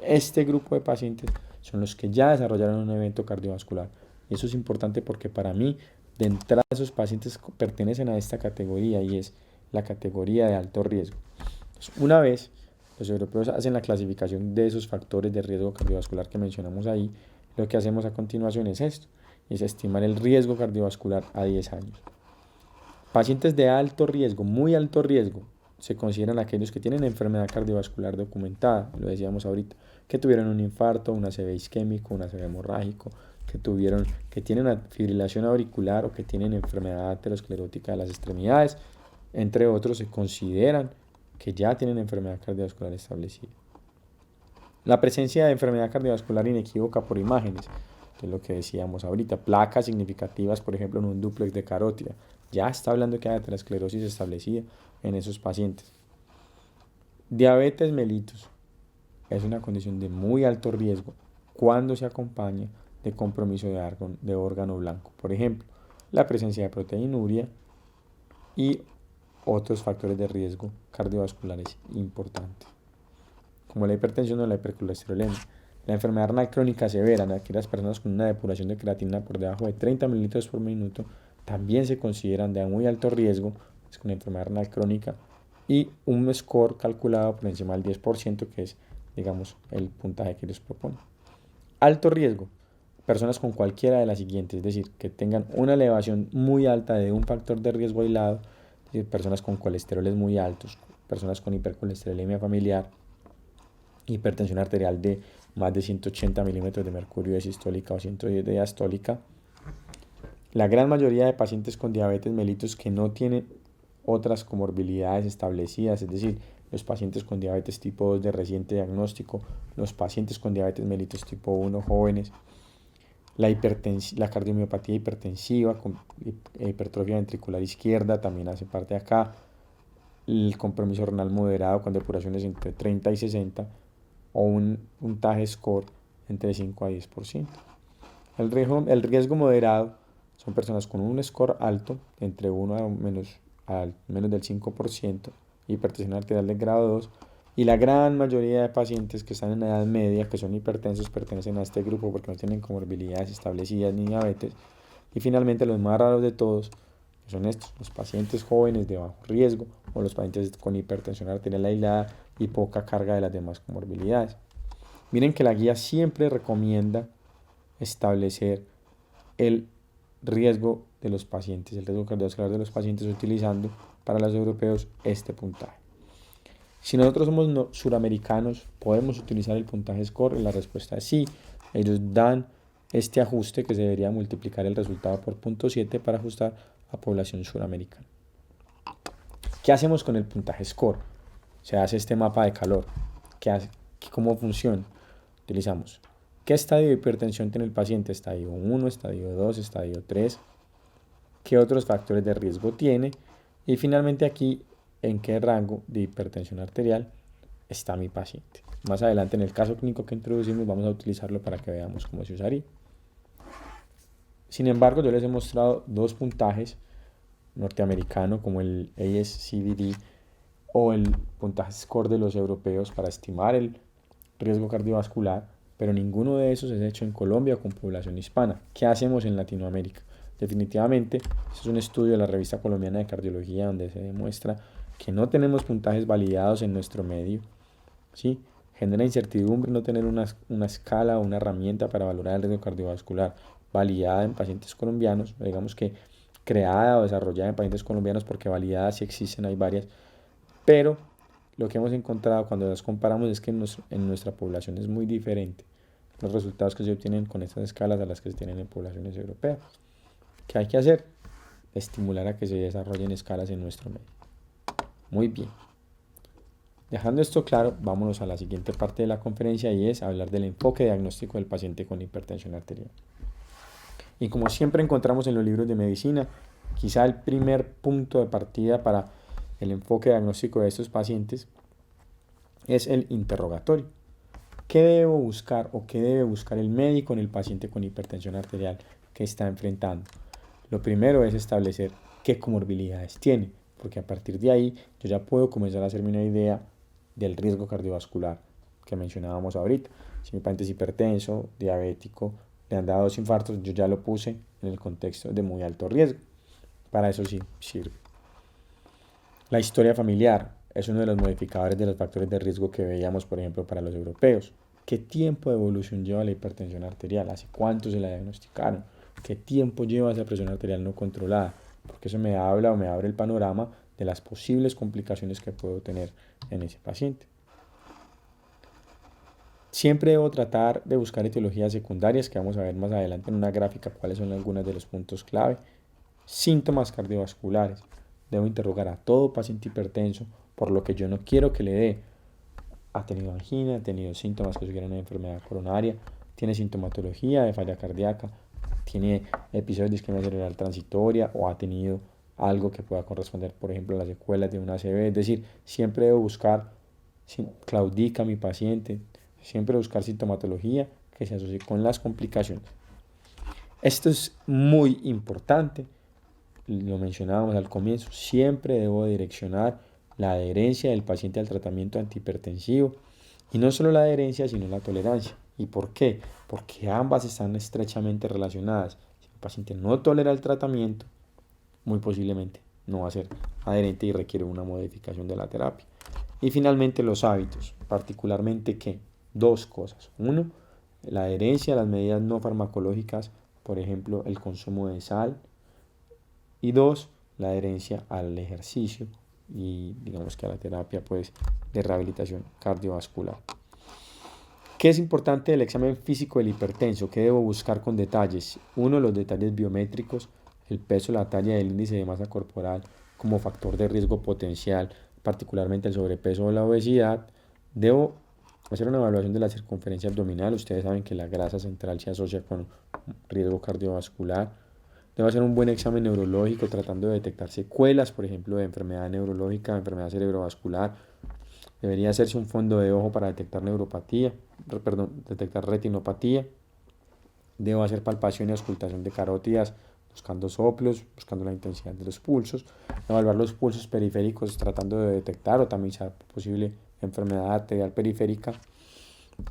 Este grupo de pacientes son los que ya desarrollaron un evento cardiovascular. Y eso es importante porque para mí, de entrada, esos pacientes pertenecen a esta categoría y es la categoría de alto riesgo. Entonces, una vez los europeos hacen la clasificación de esos factores de riesgo cardiovascular que mencionamos ahí, lo que hacemos a continuación es esto, es estimar el riesgo cardiovascular a 10 años. Pacientes de alto riesgo, muy alto riesgo, se consideran aquellos que tienen enfermedad cardiovascular documentada, lo decíamos ahorita, que tuvieron un infarto, un ACV isquémico, un ACV hemorrágico, que tienen una fibrilación auricular o que tienen enfermedad aterosclerótica de las extremidades, entre otros, se consideran que ya tienen enfermedad cardiovascular establecida. La presencia de enfermedad cardiovascular inequívoca por imágenes, que es lo que decíamos ahorita, placas significativas, por ejemplo, en un dúplex de carótida, ya está hablando que hay aterosclerosis establecida en esos pacientes. Diabetes mellitus es una condición de muy alto riesgo cuando se acompaña de compromiso de órgano blanco, por ejemplo, la presencia de proteinuria y otros factores de riesgo cardiovasculares importantes, como la hipertensión o la hipercolesterolemia. La enfermedad renal crónica severa en aquellas personas con una depuración de creatinina por debajo de 30 mililitros por minuto también se consideran de muy alto riesgo, es con enfermedad renal crónica, y un score calculado por encima del 10%, que es, digamos, el puntaje que les proponen. Alto riesgo, personas con cualquiera de las siguientes, es decir, que tengan una elevación muy alta de un factor de riesgo aislado, es decir, personas con colesteroles muy altos, personas con hipercolesterolemia familiar, hipertensión arterial de más de 180 milímetros de mercurio de sistólica o 110 de diastólica. La gran mayoría de pacientes con diabetes mellitus que no tienen otras comorbilidades establecidas, es decir, los pacientes con diabetes tipo 2 de reciente diagnóstico, los pacientes con diabetes mellitus tipo 1 jóvenes, la cardiomiopatía hipertensiva con hipertrofia ventricular izquierda también hace parte de acá, el compromiso renal moderado con depuraciones entre 30 y 60 o un puntaje score entre 5 a 10%. El riesgo moderado son personas con un score alto, entre 1 a menos del 5%, hipertensión arterial de grado 2, y la gran mayoría de pacientes que están en la edad media, que son hipertensos, pertenecen a este grupo porque no tienen comorbilidades establecidas ni diabetes. Y finalmente los más raros de todos, que son estos, los pacientes jóvenes de bajo riesgo o los pacientes con hipertensión arterial aislada y poca carga de las demás comorbilidades. Miren que la guía siempre recomienda establecer el riesgo de los pacientes, el riesgo cardiovascular de los pacientes utilizando para los europeos este puntaje. Si nosotros somos suramericanos, ¿podemos utilizar el puntaje SCORE? La respuesta es sí. Ellos dan este ajuste que se debería multiplicar el resultado por 0.7 para ajustar a población suramericana. ¿Qué hacemos con el puntaje SCORE? Se hace este mapa de calor. ¿Cómo funciona? Utilizamos qué estadio de hipertensión tiene el paciente, estadio 1, estadio 2, estadio 3, qué otros factores de riesgo tiene y finalmente aquí en qué rango de hipertensión arterial está mi paciente. Más adelante en el caso clínico que introducimos vamos a utilizarlo para que veamos cómo se usaría. Sin embargo, yo les he mostrado dos puntajes norteamericanos como el ASCVD o el puntaje SCORE de los europeos para estimar el riesgo cardiovascular, pero ninguno de esos es hecho en Colombia con población hispana. ¿Qué hacemos en Latinoamérica? Definitivamente, este es un estudio de la Revista Colombiana de Cardiología donde se demuestra que no tenemos puntajes validados en nuestro medio, ¿sí? Genera incertidumbre no tener una escala o una herramienta para valorar el riesgo cardiovascular validada en pacientes colombianos, digamos que creada o desarrollada en pacientes colombianos, porque validadas sí existen, hay varias, pero lo que hemos encontrado cuando las comparamos es que en nuestra población es muy diferente los resultados que se obtienen con estas escalas a las que se tienen en poblaciones europeas. ¿Qué hay que hacer? Estimular a que se desarrollen escalas en nuestro medio. Muy bien. Dejando esto claro, vámonos a la siguiente parte de la conferencia y es hablar del enfoque diagnóstico del paciente con hipertensión arterial. Y como siempre encontramos en los libros de medicina, quizá el primer punto de partida para el enfoque diagnóstico de estos pacientes es el interrogatorio. ¿Qué debo buscar o qué debe buscar el médico en el paciente con hipertensión arterial que está enfrentando? Lo primero es establecer qué comorbilidades tiene, porque a partir de ahí yo ya puedo comenzar a hacerme una idea del riesgo cardiovascular que mencionábamos ahorita. Si mi paciente es hipertenso, diabético, le han dado 2 infartos, yo ya lo puse en el contexto de muy alto riesgo. Para eso sí sirve. La historia familiar es uno de los modificadores de los factores de riesgo que veíamos, por ejemplo, para los europeos. ¿Qué tiempo de evolución lleva la hipertensión arterial? ¿Hace cuánto se la diagnosticaron? ¿Qué tiempo lleva esa presión arterial no controlada? Porque eso me habla o me abre el panorama de las posibles complicaciones que puedo tener en ese paciente. Siempre debo tratar de buscar etiologías secundarias, que vamos a ver más adelante en una gráfica cuáles son algunos de los puntos clave. Síntomas cardiovasculares. Debo interrogar a todo paciente hipertenso por lo que yo no quiero que le dé. Ha tenido angina, ha tenido síntomas que sugieren una enfermedad coronaria, tiene sintomatología de falla cardíaca, tiene episodios de isquemia cerebral transitoria o ha tenido algo que pueda corresponder, por ejemplo, a las secuelas de una ACV. Es decir, siempre debo buscar, si claudica mi paciente, siempre buscar sintomatología que se asocie con las complicaciones. Esto es muy importante, lo mencionábamos al comienzo, siempre debo direccionar la adherencia del paciente al tratamiento antihipertensivo y no solo la adherencia sino la tolerancia. ¿Y por qué? Porque ambas están estrechamente relacionadas. Si el paciente no tolera el tratamiento, muy posiblemente no va a ser adherente y requiere una modificación de la terapia. Y finalmente los hábitos, particularmente ¿qué? Dos cosas. Uno, la adherencia a las medidas no farmacológicas, por ejemplo el consumo de sal. Y dos, la adherencia al ejercicio y digamos que a la terapia pues, de rehabilitación cardiovascular. ¿Qué es importante del examen físico del hipertenso? ¿Qué debo buscar con detalles? Uno, los detalles biométricos, el peso, la talla y el índice de masa corporal como factor de riesgo potencial, particularmente el sobrepeso o la obesidad. Debo hacer una evaluación de la circunferencia abdominal. Ustedes saben que la grasa central se asocia con riesgo cardiovascular. Debo hacer un buen examen neurológico tratando de detectar secuelas, por ejemplo, de enfermedad neurológica, de enfermedad cerebrovascular. Debería hacerse un fondo de ojo para detectar detectar retinopatía. Debo hacer palpación y auscultación de carótidas, buscando soplos, buscando la intensidad de los pulsos. Evaluar los pulsos periféricos tratando de detectar o tamizar posible enfermedad arterial periférica.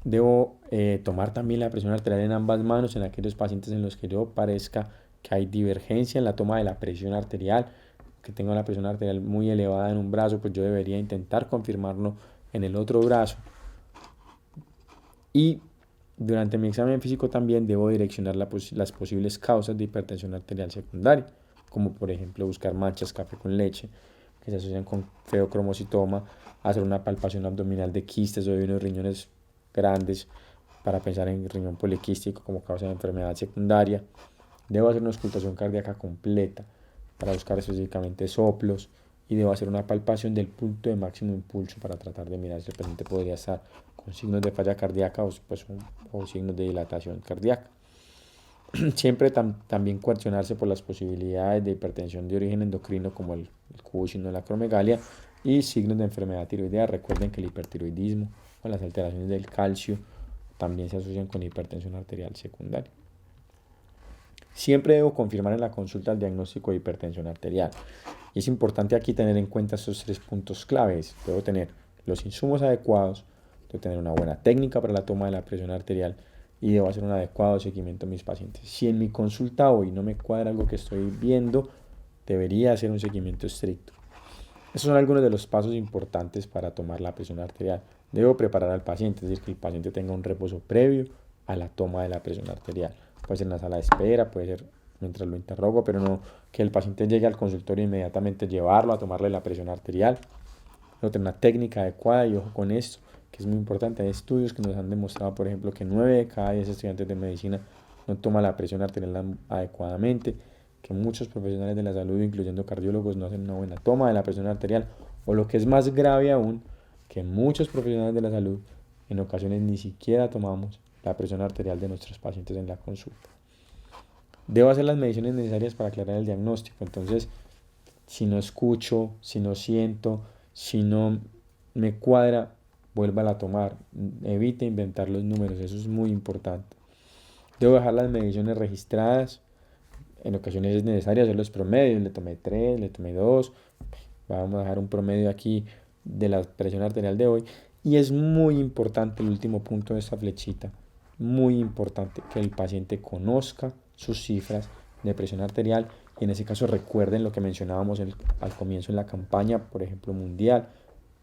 Debo tomar también la presión arterial en ambas manos en aquellos pacientes en los que yo parezca que hay divergencia en la toma de la presión arterial, que tengo la presión arterial muy elevada en un brazo, pues yo debería intentar confirmarlo en el otro brazo. Y Durante mi examen físico también debo direccionar las posibles causas de hipertensión arterial secundaria, como por ejemplo buscar manchas café con leche que se asocian con feocromocitoma, hacer una palpación abdominal de quistes o de unos riñones grandes para pensar en riñón poliquístico como causa de enfermedad secundaria. Debo hacer una auscultación cardíaca completa para buscar específicamente soplos y debo hacer una palpación del punto de máximo impulso para tratar de mirar si el paciente podría estar con signos de falla cardíaca o signos de dilatación cardíaca. Siempre también coaccionarse por las posibilidades de hipertensión de origen endocrino como el Cushing o la acromegalia y signos de enfermedad tiroidea. Recuerden que el hipertiroidismo o las alteraciones del calcio también se asocian con hipertensión arterial secundaria. Siempre debo confirmar en la consulta el diagnóstico de hipertensión arterial. Y es importante aquí tener en cuenta estos 3 puntos claves. Debo tener los insumos adecuados, debo tener una buena técnica para la toma de la presión arterial y debo hacer un adecuado seguimiento a mis pacientes. Si en mi consulta hoy no me cuadra algo que estoy viendo, debería hacer un seguimiento estricto. Esos son algunos de los pasos importantes para tomar la presión arterial. Debo preparar al paciente, es decir, que el paciente tenga un reposo previo a la toma de la presión arterial. Puede ser en la sala de espera, puede ser mientras lo interrogo, pero no que el paciente llegue al consultorio e inmediatamente llevarlo a tomarle la presión arterial. Debo tener una técnica adecuada y ojo con esto, que es muy importante. Hay estudios que nos han demostrado, por ejemplo, que 9 de cada 10 estudiantes de medicina no toman la presión arterial adecuadamente, que muchos profesionales de la salud, incluyendo cardiólogos, no hacen una buena toma de la presión arterial, o lo que es más grave aún, que muchos profesionales de la salud en ocasiones ni siquiera tomamos la presión arterial de nuestros pacientes en la consulta. Debo hacer las mediciones necesarias para aclarar el diagnóstico. Entonces, si no escucho, si no siento, si no me cuadra, vuélvala a tomar. Evite inventar los números, eso es muy importante. Debo dejar las mediciones registradas. En ocasiones es necesario hacer los promedios. Le tomé 3, le tomé 2. Vamos a dejar un promedio aquí de la presión arterial de hoy. Y es muy importante el último punto de esta flechita. Muy importante que el paciente conozca sus cifras de presión arterial y en ese caso recuerden lo que mencionábamos al comienzo en la campaña, por ejemplo, mundial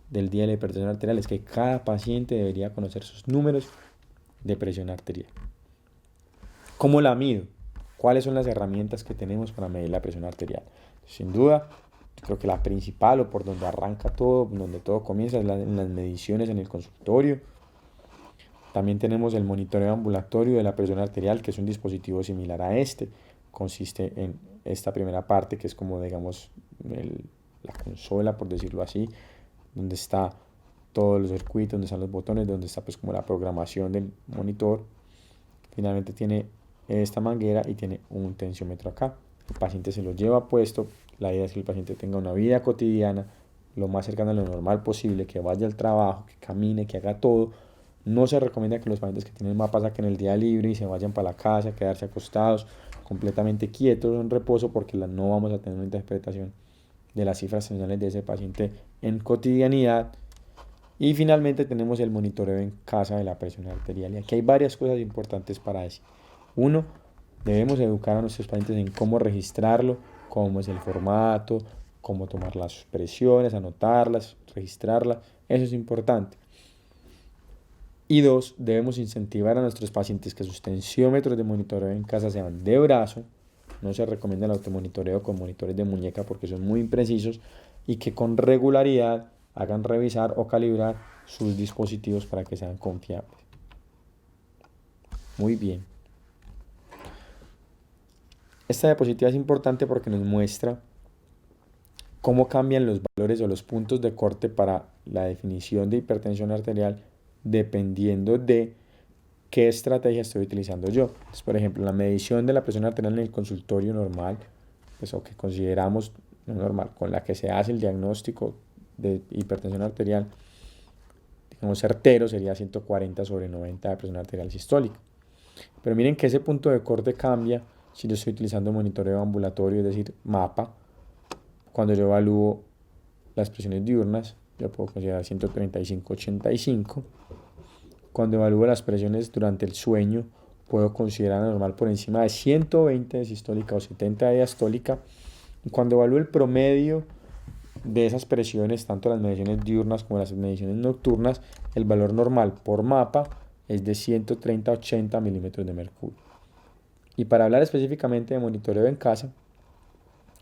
del Día de la Hipertensión Arterial, es que cada paciente debería conocer sus números de presión arterial. ¿Cómo la mido? ¿Cuáles son las herramientas que tenemos para medir la presión arterial? Sin duda, creo que la principal o por donde arranca todo, donde todo comienza, es en las mediciones en el consultorio. También tenemos el monitoreo ambulatorio de la presión arterial, que es un dispositivo similar a este. Consiste en esta primera parte, que es como, digamos, la consola, por decirlo así, donde está todos los circuitos, donde están los botones, donde está pues como la programación del monitor. Finalmente tiene esta manguera y tiene un tensiómetro acá. El paciente se lo lleva puesto. La idea es que el paciente tenga una vida cotidiana lo más cercana a lo normal posible, que vaya al trabajo, que camine, que haga todo. No se recomienda que los pacientes que tienen MAPA saquen el día libre y se vayan para la casa, quedarse acostados, completamente quietos en reposo, porque no vamos a tener una interpretación de las cifras señales de ese paciente en cotidianidad. Y finalmente tenemos el monitoreo en casa de la presión arterial. Y aquí hay varias cosas importantes para decir. Uno, debemos educar a nuestros pacientes en cómo registrarlo, cómo es el formato, cómo tomar las presiones, anotarlas, registrarlas. Eso es importante. Y 2, debemos incentivar a nuestros pacientes que sus tensiómetros de monitoreo en casa sean de brazo. No se recomienda el automonitoreo con monitores de muñeca porque son muy imprecisos, y que con regularidad hagan revisar o calibrar sus dispositivos para que sean confiables. Muy bien. Esta diapositiva es importante porque nos muestra cómo cambian los valores o los puntos de corte para la definición de hipertensión arterial dependiendo de qué estrategia estoy utilizando yo. Entonces, por ejemplo, la medición de la presión arterial en el consultorio normal, pues, o que consideramos normal, con la que se hace el diagnóstico de hipertensión arterial, digamos certero, sería 140/90 de presión arterial sistólica. Pero miren que ese punto de corte cambia si yo estoy utilizando monitoreo ambulatorio, es decir, MAPA. Cuando yo evalúo las presiones diurnas, yo puedo considerar 135/85. Cuando evalúo las presiones durante el sueño, puedo considerar normal por encima de 120 de sistólica o 70 de diastólica. Y cuando evalúo el promedio de esas presiones, tanto las mediciones diurnas como las mediciones nocturnas, el valor normal por MAPA es de 130 a 80 milímetros de mercurio. Y para hablar específicamente de monitoreo en casa,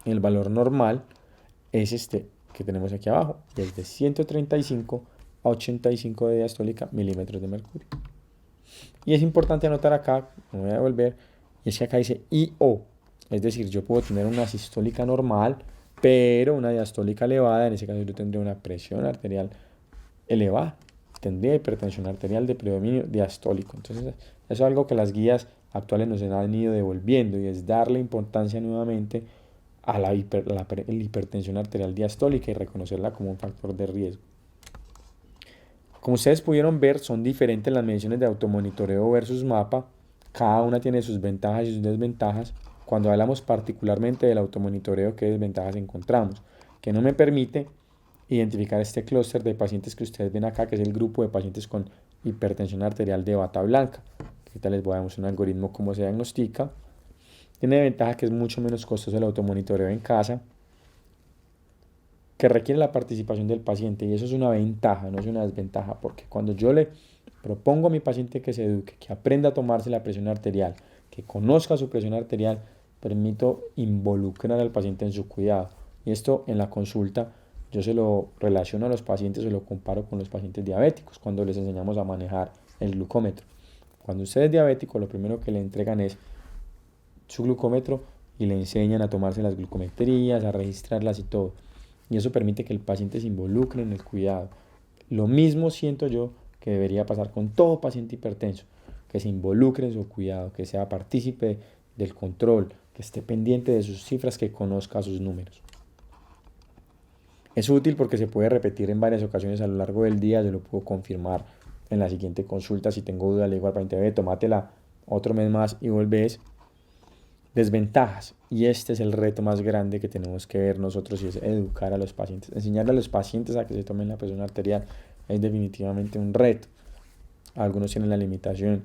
el valor normal es este que tenemos aquí abajo, desde 135 a 85 de diastólica milímetros de mercurio. Y es importante anotar acá, me voy a devolver, y es que acá dice IO, es decir, yo puedo tener una sistólica normal, pero una diastólica elevada, en ese caso yo tendría una presión arterial elevada, tendría hipertensión arterial de predominio diastólico. Entonces, eso es algo que las guías actuales nos han ido devolviendo, y es darle importancia nuevamente a la hipertensión arterial diastólica y reconocerla como un factor de riesgo. Como ustedes pudieron ver, son diferentes las mediciones de automonitoreo versus mapa. Cada una tiene sus ventajas y sus desventajas. Cuando hablamos particularmente del automonitoreo, ¿qué desventajas encontramos? Que no me permite identificar este clúster de pacientes que ustedes ven acá, que es el grupo de pacientes con hipertensión arterial de bata blanca. Ahorita les voy a mostrar un algoritmo cómo se diagnostica. Tiene ventaja que es mucho menos costoso el automonitoreo en casa, que requiere la participación del paciente, y eso es una ventaja, no es una desventaja, porque cuando yo le propongo a mi paciente que se eduque, que aprenda a tomarse la presión arterial, que conozca su presión arterial, permito involucrar al paciente en su cuidado. Y esto en la consulta yo se lo relaciono a los pacientes o lo comparo con los pacientes diabéticos cuando les enseñamos a manejar el glucómetro. Cuando usted es diabético, lo primero que le entregan es su glucómetro y le enseñan a tomarse las glucometrías, a registrarlas y todo. Y eso permite que el paciente se involucre en el cuidado. Lo mismo siento yo que debería pasar con todo paciente hipertenso, que se involucre en su cuidado, que sea partícipe del control, que esté pendiente de sus cifras, que conozca sus números. Es útil porque se puede repetir en varias ocasiones a lo largo del día. Yo lo puedo confirmar en la siguiente consulta. Si tengo duda, le digo al paciente, ve, tómatela otro mes más y volvés. Desventajas, y este es el reto más grande que tenemos que ver nosotros, y es educar a los pacientes. Enseñarle a los pacientes a que se tomen la presión arterial es definitivamente un reto. Algunos tienen la limitación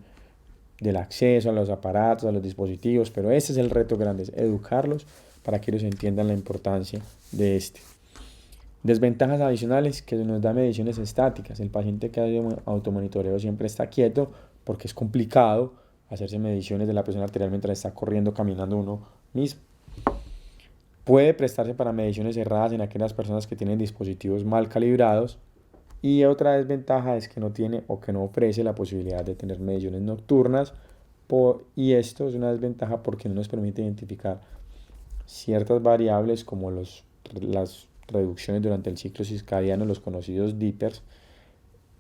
del acceso a los aparatos, a los dispositivos, pero este es el reto grande, es educarlos para que ellos entiendan la importancia de este. Desventajas adicionales, que nos da mediciones estáticas. El paciente que hace automonitoreo siempre está quieto porque es complicado hacerse mediciones de la presión arterial mientras está corriendo, caminando uno mismo. Puede prestarse para mediciones erradas en aquellas personas que tienen dispositivos mal calibrados. Y otra desventaja es que no tiene o que no ofrece la posibilidad de tener mediciones nocturnas. Y esto es una desventaja porque no nos permite identificar ciertas variables como las reducciones durante el ciclo circadiano, los conocidos DIPERS,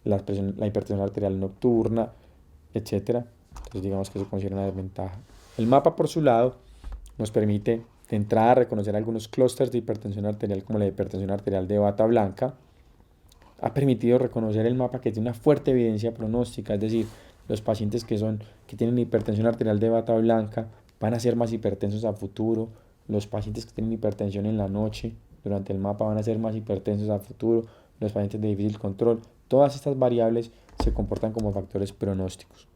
la hipertensión arterial nocturna, etc. Entonces digamos que eso considera una desventaja. El mapa, por su lado, nos permite de entrada reconocer algunos clústeres de hipertensión arterial, como la hipertensión arterial de bata blanca. Ha permitido reconocer el mapa que tiene una fuerte evidencia pronóstica, es decir, los pacientes que tienen hipertensión arterial de bata blanca van a ser más hipertensos a futuro. Los pacientes que tienen hipertensión en la noche durante el mapa van a ser más hipertensos a futuro. Los pacientes de difícil control. Todas estas variables se comportan como factores pronósticos.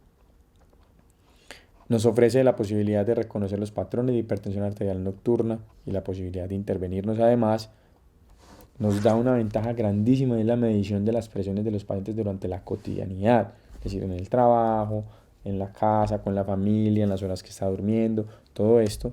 Nos ofrece la posibilidad de reconocer los patrones de hipertensión arterial nocturna y la posibilidad de intervenirnos. Además, nos da una ventaja grandísima en la medición de las presiones de los pacientes durante la cotidianidad, es decir, en el trabajo, en la casa, con la familia, en las horas que está durmiendo, todo esto.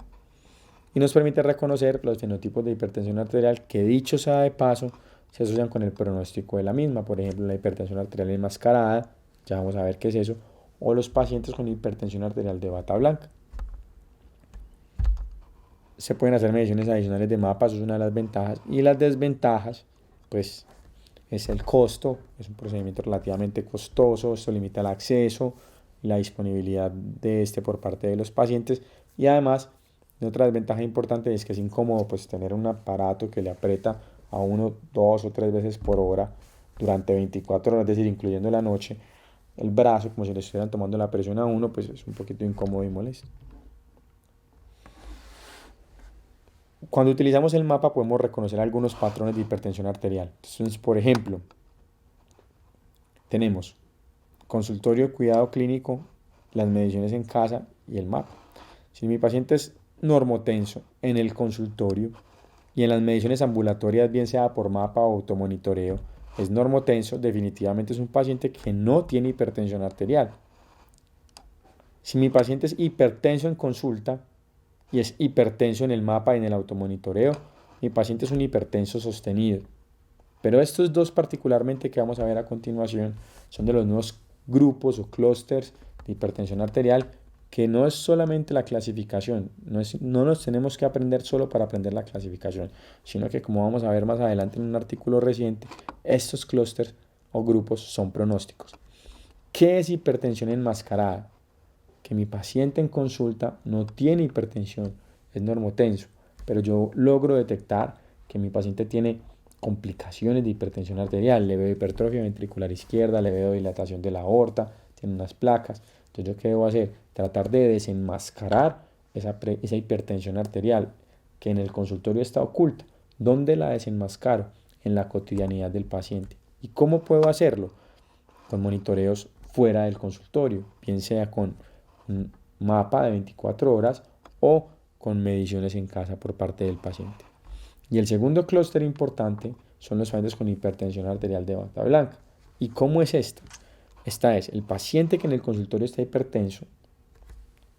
Y nos permite reconocer los fenotipos de hipertensión arterial que, dicho sea de paso, se asocian con el pronóstico de la misma. Por ejemplo, la hipertensión arterial enmascarada, ya vamos a ver qué es eso, o los pacientes con hipertensión arterial de bata blanca. Se pueden hacer mediciones adicionales de mapas, eso es una de las ventajas. Y las desventajas, pues, es el costo, es un procedimiento relativamente costoso, esto limita el acceso y la disponibilidad de este por parte de los pacientes. Y además, otra desventaja importante es que es incómodo, pues, tener un aparato que le aprieta a uno 2 o 3 veces por hora durante 24 horas, es decir, incluyendo la noche, el brazo, como si le estuvieran tomando la presión a uno, pues es un poquito incómodo y molesto. Cuando utilizamos el mapa podemos reconocer algunos patrones de hipertensión arterial. Entonces, por ejemplo, tenemos consultorio, cuidado clínico, las mediciones en casa y el mapa. Si mi paciente es normotenso en el consultorio y en las mediciones ambulatorias, bien sea por mapa o automonitoreo, es normotenso, definitivamente es un paciente que no tiene hipertensión arterial. Si mi paciente es hipertenso en consulta y es hipertenso en el mapa y en el automonitoreo, mi paciente es un hipertenso sostenido. Pero estos dos particularmente que vamos a ver a continuación son de los nuevos grupos o clústeres de hipertensión arterial, que no es solamente la clasificación, no nos tenemos que aprender solo para aprender la clasificación, sino que, como vamos a ver más adelante en un artículo reciente, estos clústeres o grupos son pronósticos. ¿Qué es hipertensión enmascarada? Que mi paciente en consulta no tiene hipertensión, es normotenso, pero yo logro detectar que mi paciente tiene complicaciones de hipertensión arterial, le veo hipertrofia ventricular izquierda, le veo dilatación de la aorta, tiene unas placas. Entonces, ¿yo qué debo hacer? Tratar de desenmascarar esa hipertensión arterial que en el consultorio está oculta. ¿Dónde la desenmascaro? En la cotidianidad del paciente. ¿Y cómo puedo hacerlo? Con monitoreos fuera del consultorio, bien sea con un mapa de 24 horas o con mediciones en casa por parte del paciente. Y el segundo clúster importante son los pacientes con hipertensión arterial de bata blanca. ¿Y cómo es esto? Esta es el paciente que en el consultorio está hipertenso.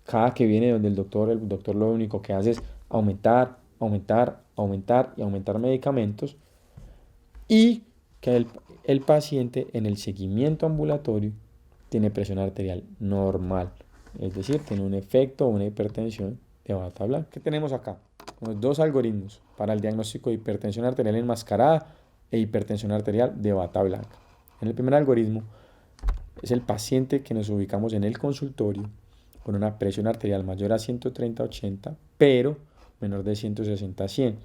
Cada que viene donde el doctor lo único que hace es aumentar, aumentar, aumentar y aumentar medicamentos. Y que el paciente en el seguimiento ambulatorio tiene presión arterial normal. Es decir, tiene un efecto o una hipertensión de bata blanca. ¿Qué tenemos acá? Los dos algoritmos para el diagnóstico de hipertensión arterial enmascarada e hipertensión arterial de bata blanca. En el primer algoritmo es el paciente que nos ubicamos en el consultorio con una presión arterial mayor a 130/80, pero menor de 160/100.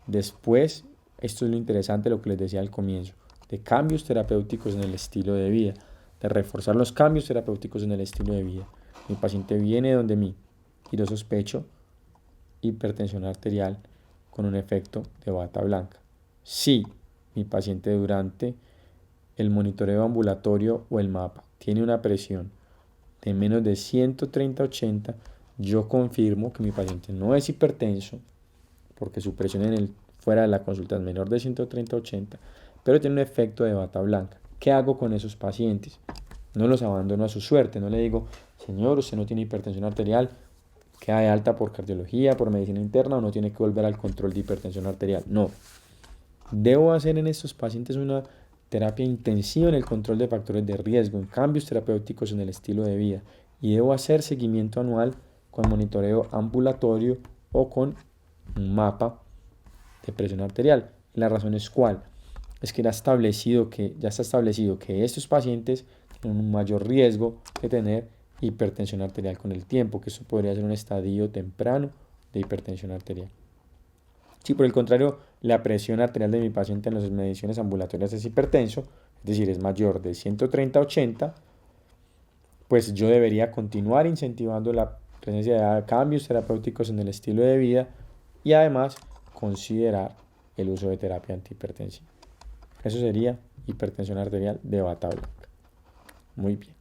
Después, esto es lo interesante, lo que les decía al comienzo, de cambios terapéuticos en el estilo de vida, de reforzar los cambios terapéuticos en el estilo de vida. Mi paciente viene donde mí y yo sospecho hipertensión arterial con un efecto de bata blanca. Si mi paciente durante el monitoreo ambulatorio o el mapa tiene una presión de menos de 130/80, yo confirmo que mi paciente no es hipertenso porque su presión fuera de la consulta es menor de 130/80, pero tiene un efecto de bata blanca. ¿Qué hago con esos pacientes? No los abandono a su suerte, no le digo, señor, usted no tiene hipertensión arterial, queda de alta por cardiología, por medicina interna o no tiene que volver al control de hipertensión arterial. No. Debo hacer en estos pacientes una terapia intensiva en el control de factores de riesgo, en cambios terapéuticos en el estilo de vida, y debo hacer seguimiento anual con monitoreo ambulatorio o con un mapa de presión arterial. La razón es cuál. Es que ya está establecido que estos pacientes tienen un mayor riesgo de tener hipertensión arterial con el tiempo, que eso podría ser un estadio temprano de hipertensión arterial. Si por el contrario la presión arterial de mi paciente en las mediciones ambulatorias es hipertenso, es decir, es mayor de 130/80, pues yo debería continuar incentivando la presencia de cambios terapéuticos en el estilo de vida y además considerar el uso de terapia antihipertensiva. Eso sería hipertensión arterial de bata blanca. Muy bien.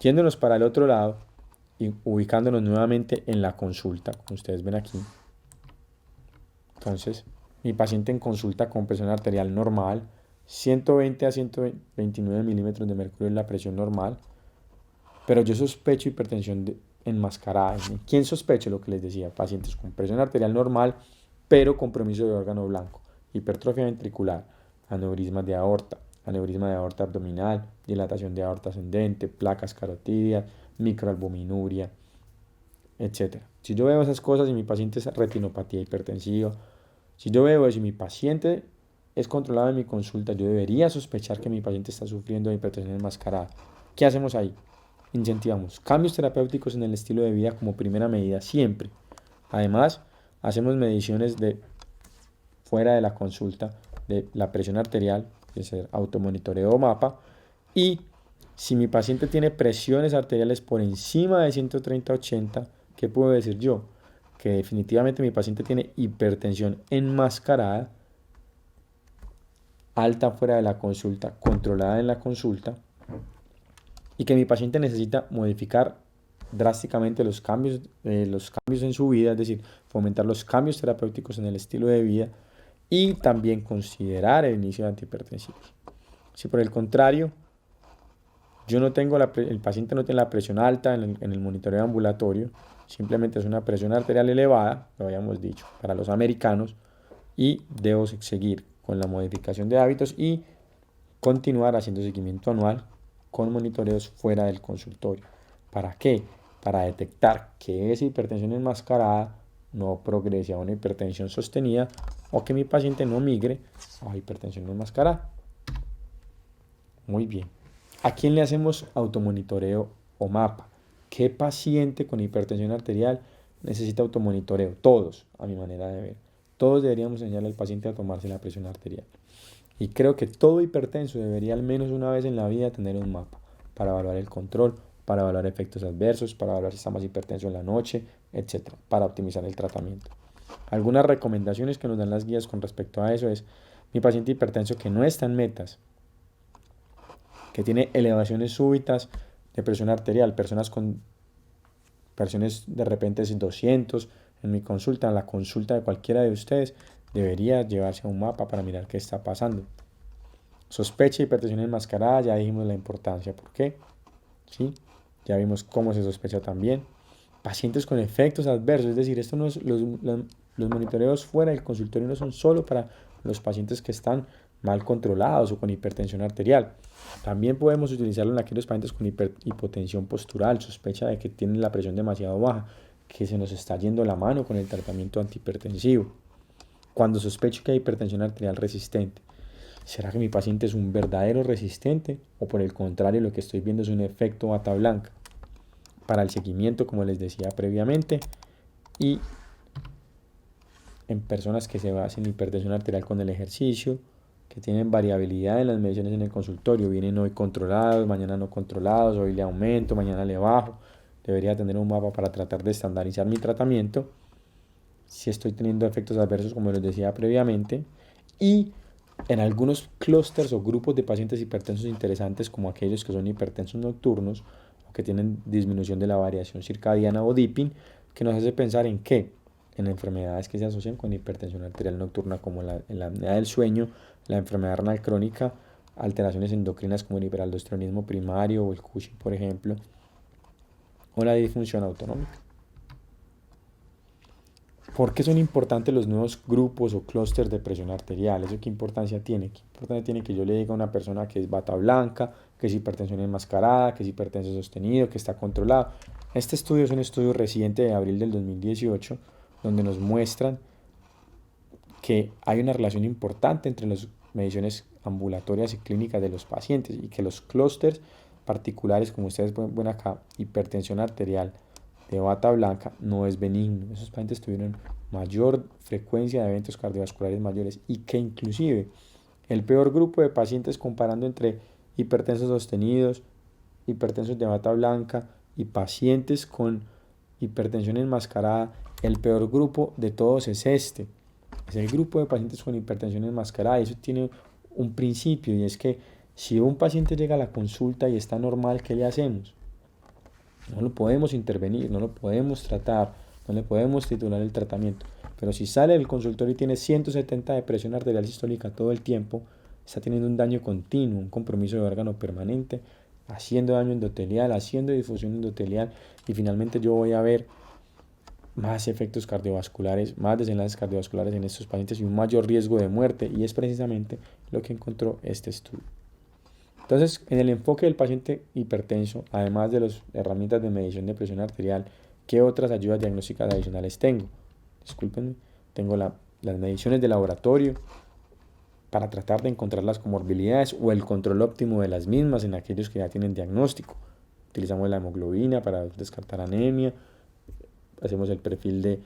Yéndonos para el otro lado y ubicándonos nuevamente en la consulta, como ustedes ven aquí. Entonces, mi paciente en consulta con presión arterial normal, 120 a 129 milímetros de mercurio es la presión normal, pero yo sospecho hipertensión enmascarada. ¿Quién sospecho? Lo que les decía, pacientes con presión arterial normal, pero compromiso de órgano blanco, hipertrofia ventricular, aneurisma de aorta abdominal, dilatación de aorta ascendente, placas carotídeas, microalbuminuria, etc. Si yo veo esas cosas y mi paciente es retinopatía hipertensiva, si yo veo eso y mi paciente es controlado en mi consulta, yo debería sospechar que mi paciente está sufriendo de hipertensión enmascarada. ¿Qué hacemos ahí? Incentivamos cambios terapéuticos en el estilo de vida como primera medida siempre. Además, hacemos mediciones de fuera de la consulta de la presión arterial, es decir, automonitoreo o mapa, y si mi paciente tiene presiones arteriales por encima de 130/80, ¿qué puedo decir yo? Que definitivamente mi paciente tiene hipertensión enmascarada, alta fuera de la consulta, controlada en la consulta, y que mi paciente necesita modificar drásticamente los cambios en su vida, es decir, fomentar los cambios terapéuticos en el estilo de vida y también considerar el inicio de antihipertensivos. Si por el contrario el paciente no tiene la presión alta en el monitoreo ambulatorio, simplemente es una presión arterial elevada, lo habíamos dicho, para los americanos, y debo seguir con la modificación de hábitos y continuar haciendo seguimiento anual con monitoreos fuera del consultorio. ¿Para qué? Para detectar que esa hipertensión enmascarada no progrese a una hipertensión sostenida o que mi paciente no migre a hipertensión enmascarada. Muy bien. ¿A quién le hacemos automonitoreo o mapa? ¿Qué paciente con hipertensión arterial necesita automonitoreo? Todos, a mi manera de ver. Todos deberíamos enseñarle al paciente a tomarse la presión arterial. Y creo que todo hipertenso debería al menos una vez en la vida tener un mapa para evaluar el control, para evaluar efectos adversos, para evaluar si está más hipertenso en la noche, etc., para optimizar el tratamiento. Algunas recomendaciones que nos dan las guías con respecto a eso es: mi paciente hipertenso que no está en metas, que tiene elevaciones súbitas de presión arterial, personas con presiones de repente de 200, en mi consulta, en la consulta de cualquiera de ustedes, debería llevarse a un mapa para mirar qué está pasando. Sospecha de hipertensión enmascarada, ya dijimos la importancia, ¿por qué? ¿Sí? Ya vimos cómo se sospecha también. Pacientes con efectos adversos, es decir, esto no es, los monitoreos fuera del consultorio no son solo para los pacientes que están mal controlados o con hipertensión arterial. También podemos utilizarlo en aquellos pacientes con hipotensión postural, sospecha de que tienen la presión demasiado baja, que se nos está yendo la mano con el tratamiento antihipertensivo. Cuando sospecho que hay hipertensión arterial resistente, ¿será que mi paciente es un verdadero resistente o por el contrario lo que estoy viendo es un efecto bata blanca? Para el seguimiento, como les decía previamente, y en personas que se hacen hipertensión arterial con el ejercicio, que tienen variabilidad en las mediciones en el consultorio, vienen hoy controlados, mañana no controlados, hoy le aumento, mañana le bajo, debería tener un mapa para tratar de estandarizar mi tratamiento, si estoy teniendo efectos adversos como les decía previamente, y en algunos clústeres o grupos de pacientes hipertensos interesantes como aquellos que son hipertensos nocturnos o que tienen disminución de la variación circadiana o dipping, que nos hace pensar en qué, en enfermedades que se asocian con hipertensión arterial nocturna como la apnea del sueño, la enfermedad renal crónica, alteraciones endocrinas como el hiperaldosteronismo primario o el Cushing, por ejemplo, o la disfunción autonómica. ¿Por qué son importantes los nuevos grupos o clústeres de presión arterial? ¿Eso qué importancia tiene? ¿Qué importancia tiene que yo le diga a una persona que es bata blanca, que es hipertensión enmascarada, que es hipertenso sostenido, que está controlado? Este estudio es un estudio reciente de abril del 2018, donde nos muestran que hay una relación importante entre las mediciones ambulatorias y clínicas de los pacientes y que los clústeres particulares, como ustedes ven acá, hipertensión arterial de bata blanca, no es benigno. Esos pacientes tuvieron mayor frecuencia de eventos cardiovasculares mayores y que inclusive el peor grupo de pacientes comparando entre hipertensos sostenidos, hipertensos de bata blanca y pacientes con hipertensión enmascarada, el peor grupo de todos es este. Es el grupo de pacientes con hipertensión enmascarada y eso tiene un principio y es que si un paciente llega a la consulta y está normal, ¿qué le hacemos? No lo podemos intervenir, no lo podemos tratar, no le podemos titular el tratamiento. Pero si sale del consultorio y tiene 170 de presión arterial sistólica todo el tiempo, está teniendo un daño continuo, un compromiso de órgano permanente, haciendo daño endotelial, haciendo difusión endotelial y finalmente yo voy a ver más efectos cardiovasculares, más desenlaces cardiovasculares en estos pacientes y un mayor riesgo de muerte y es precisamente lo que encontró este estudio. Entonces, en el enfoque del paciente hipertenso, además de las herramientas de medición de presión arterial, ¿qué otras ayudas diagnósticas adicionales tengo? Discúlpenme, tengo las mediciones de laboratorio para tratar de encontrar las comorbilidades o el control óptimo de las mismas en aquellos que ya tienen diagnóstico. Utilizamos la hemoglobina para descartar anemia, hacemos el perfil de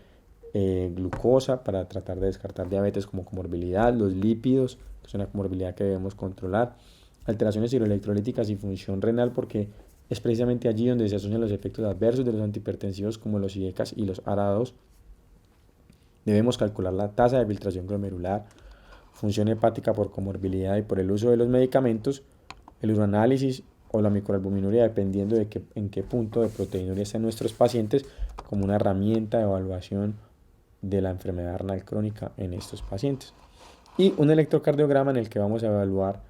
glucosa para tratar de descartar diabetes como comorbilidad, los lípidos, que es una comorbilidad que debemos controlar, alteraciones hidroelectrolíticas y función renal, porque es precisamente allí donde se asocian los efectos adversos de los antihipertensivos como los IECAS y los ARA2. Debemos calcular la tasa de filtración glomerular, función hepática por comorbilidad y por el uso de los medicamentos, el uroanálisis o la microalbuminuria, dependiendo de en qué punto de proteinuria están nuestros pacientes, como una herramienta de evaluación de la enfermedad renal crónica en estos pacientes. Y un electrocardiograma en el que vamos a evaluar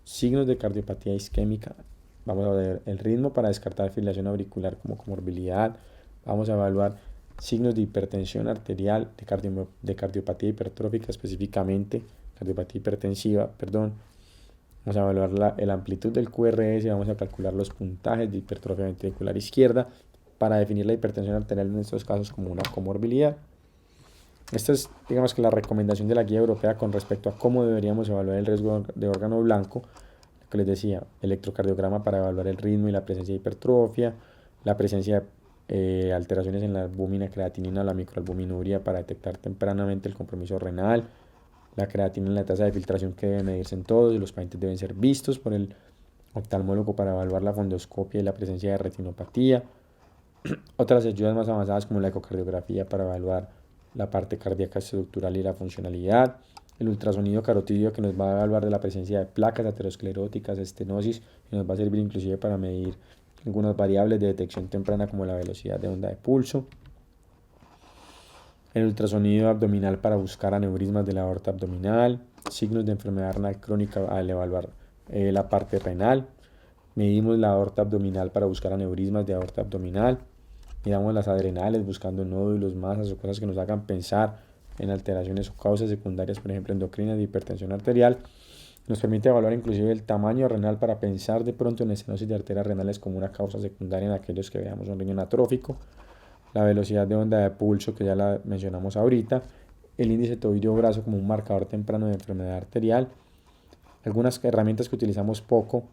signos de cardiopatía isquémica vamos a ver el ritmo para descartar fibrilación auricular como comorbilidad, vamos a evaluar signos de hipertensión arterial, de cardiopatía hipertrófica específicamente, cardiopatía hipertensiva, perdón. Vamos a evaluar la amplitud del QRS, vamos a calcular los puntajes de hipertrofia ventricular izquierda para definir la hipertensión arterial en estos casos como una comorbilidad. Esta es, digamos que la recomendación de la guía europea con respecto a cómo deberíamos evaluar el riesgo de órgano blanco. Lo que les decía, electrocardiograma para evaluar el ritmo y la presencia de hipertrofia, la presencia de alteraciones en la albúmina, creatinina o la microalbuminuria para detectar tempranamente el compromiso renal, la creatina en la tasa de filtración que debe medirse en todos, y los pacientes deben ser vistos por el oftalmólogo para evaluar la fundoscopia y la presencia de retinopatía. Otras ayudas más avanzadas como la ecocardiografía para evaluar la parte cardíaca estructural y la funcionalidad, el ultrasonido carotídeo que nos va a evaluar de la presencia de placas ateroscleróticas, estenosis, y nos va a servir inclusive para medir algunas variables de detección temprana como la velocidad de onda de pulso. El ultrasonido abdominal para buscar aneurismas de la aorta abdominal, signos de enfermedad renal crónica al evaluar la parte renal. Medimos la aorta abdominal para buscar aneurismas de aorta abdominal. Miramos las adrenales buscando nódulos, masas o cosas que nos hagan pensar en alteraciones o causas secundarias, por ejemplo endocrinas de hipertensión arterial. Nos permite evaluar inclusive el tamaño renal para pensar de pronto en estenosis de arterias renales como una causa secundaria en aquellos que veamos un riñón atrófico. La velocidad de onda de pulso, que ya la mencionamos ahorita, el índice tobillo-brazo como un marcador temprano de enfermedad arterial, algunas herramientas que utilizamos poco,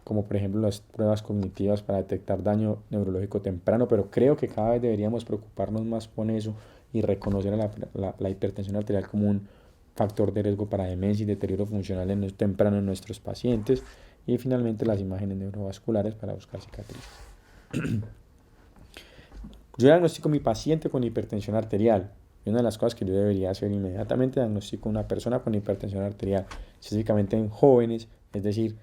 como por ejemplo las pruebas cognitivas para detectar daño neurológico temprano, pero creo que cada vez deberíamos preocuparnos más con eso y reconocer a la hipertensión arterial como un factor de riesgo para demencia y deterioro funcional temprano en nuestros pacientes, y finalmente las imágenes neurovasculares para buscar cicatrices. Yo diagnostico a mi paciente con hipertensión arterial. Y una de las cosas que yo debería hacer inmediatamente, diagnostico a una persona con hipertensión arterial, específicamente en jóvenes, es decir,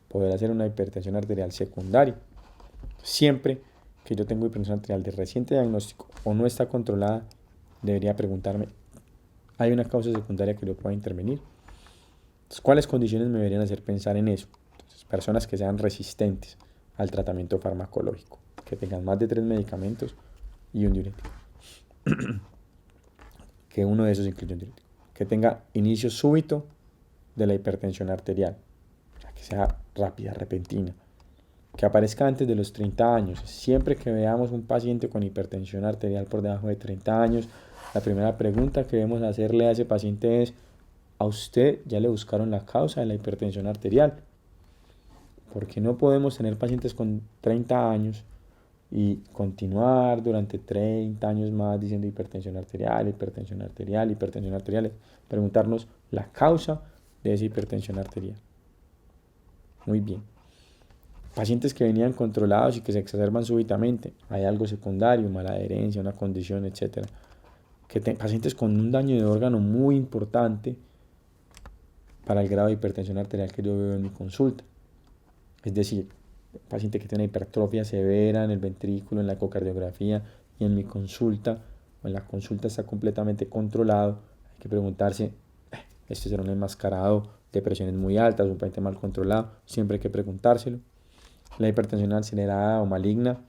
poder hacer una hipertensión arterial secundaria. Siempre que yo tengo hipertensión arterial de reciente diagnóstico o no está controlada, debería preguntarme, ¿hay una causa secundaria que yo pueda intervenir? Entonces, ¿cuáles condiciones me deberían hacer pensar en eso? Entonces, personas que sean resistentes al tratamiento farmacológico, que tengan más de 3 medicamentos y un diurético. Que uno de esos incluya un diurético. Que tenga inicio súbito de la hipertensión arterial, o sea, que sea rápida, repentina. Que aparezca antes de los 30 años. Siempre que veamos un paciente con hipertensión arterial por debajo de 30 años, la primera pregunta que debemos hacerle a ese paciente es, ¿a usted ya le buscaron la causa de la hipertensión arterial? Porque no podemos tener pacientes con 30 años y continuar durante 30 años más diciendo hipertensión arterial, hipertensión arterial, hipertensión arterial. Preguntarnos la causa de esa hipertensión arterial. Muy bien. Pacientes que venían controlados y que se exacerban súbitamente. Hay algo secundario, mala adherencia, una condición, etc. Pacientes con un daño de órgano muy importante para el grado de hipertensión arterial que yo veo en mi consulta. Es decir, paciente que tiene una hipertrofia severa en el ventrículo, en la ecocardiografía y en mi consulta, o en la consulta está completamente controlado, hay que preguntarse, ¿este será un enmascarado de presiones muy altas, un paciente mal controlado? Siempre hay que preguntárselo. La hipertensión acelerada o maligna,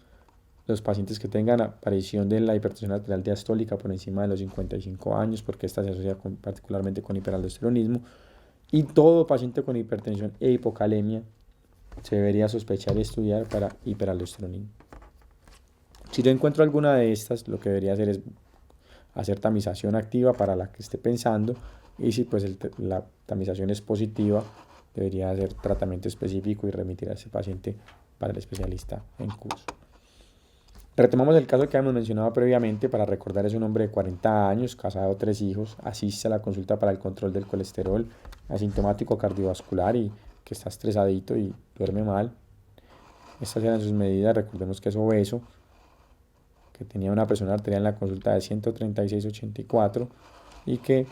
los pacientes que tengan aparición de la hipertensión arterial diastólica por encima de los 55 años, porque esta se asocia particularmente con hiperaldosteronismo, y todo paciente con hipertensión e hipocalemia se debería sospechar y estudiar para hiperaldosteronismo. Si yo encuentro alguna de estas, lo que debería hacer es hacer tamización activa para la que esté pensando, y si pues la tamización es positiva, debería hacer tratamiento específico y remitir a ese paciente para el especialista en curso. Retomamos el caso que habíamos mencionado previamente. Para recordar, es un hombre de 40 años, casado, 3 hijos, asiste a la consulta para el control del colesterol, asintomático cardiovascular y que está estresadito y duerme mal. Estas eran sus medidas. Recordemos que es obeso, que tenía una presión arterial en la consulta de 136/84 y que,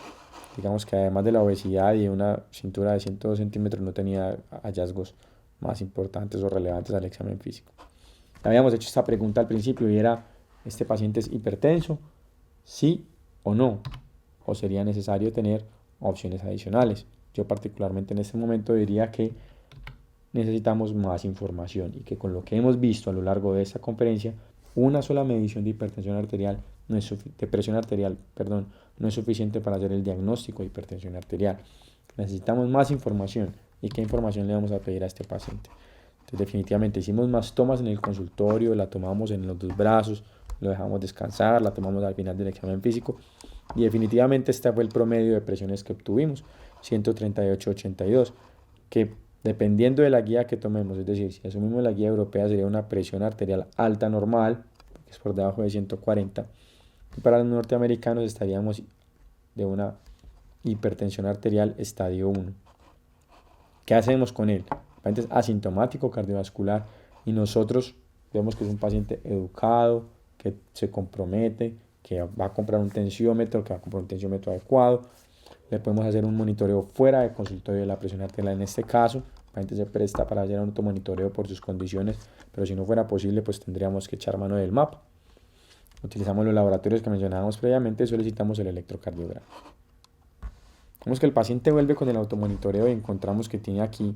digamos que además de la obesidad y una cintura de 102 centímetros, no tenía hallazgos más importantes o relevantes al examen físico. Habíamos hecho esta pregunta al principio y era, ¿este paciente es hipertenso? ¿Sí o no? ¿O sería necesario tener opciones adicionales? Yo particularmente en este momento diría que necesitamos más información y que con lo que hemos visto a lo largo de esta conferencia, una sola medición de hipertensión arterial de presión arterial, perdón, no es suficiente para hacer el diagnóstico de hipertensión arterial. Necesitamos más información. ¿Y qué información le vamos a pedir a este paciente? Entonces, definitivamente hicimos más tomas en el consultorio, la tomamos en los dos brazos, lo dejamos descansar, la tomamos al final del examen físico y definitivamente este fue el promedio de presiones que obtuvimos, 138/82, que dependiendo de la guía que tomemos, es decir, si asumimos la guía europea sería una presión arterial alta normal, que es por debajo de 140, y para los norteamericanos estaríamos de una hipertensión arterial estadio 1. ¿Qué hacemos con él? El paciente es asintomático cardiovascular y nosotros vemos que es un paciente educado, que se compromete, que va a comprar un tensiómetro, que va a comprar un tensiómetro adecuado. Le podemos hacer un monitoreo fuera de consultorio de la presión arterial en este caso. El paciente se presta para hacer un automonitoreo por sus condiciones, pero si no fuera posible, pues tendríamos que echar mano del MAP. Utilizamos los laboratorios que mencionábamos previamente y solicitamos el electrocardiograma. Vemos que el paciente vuelve con el automonitoreo y encontramos que tiene aquí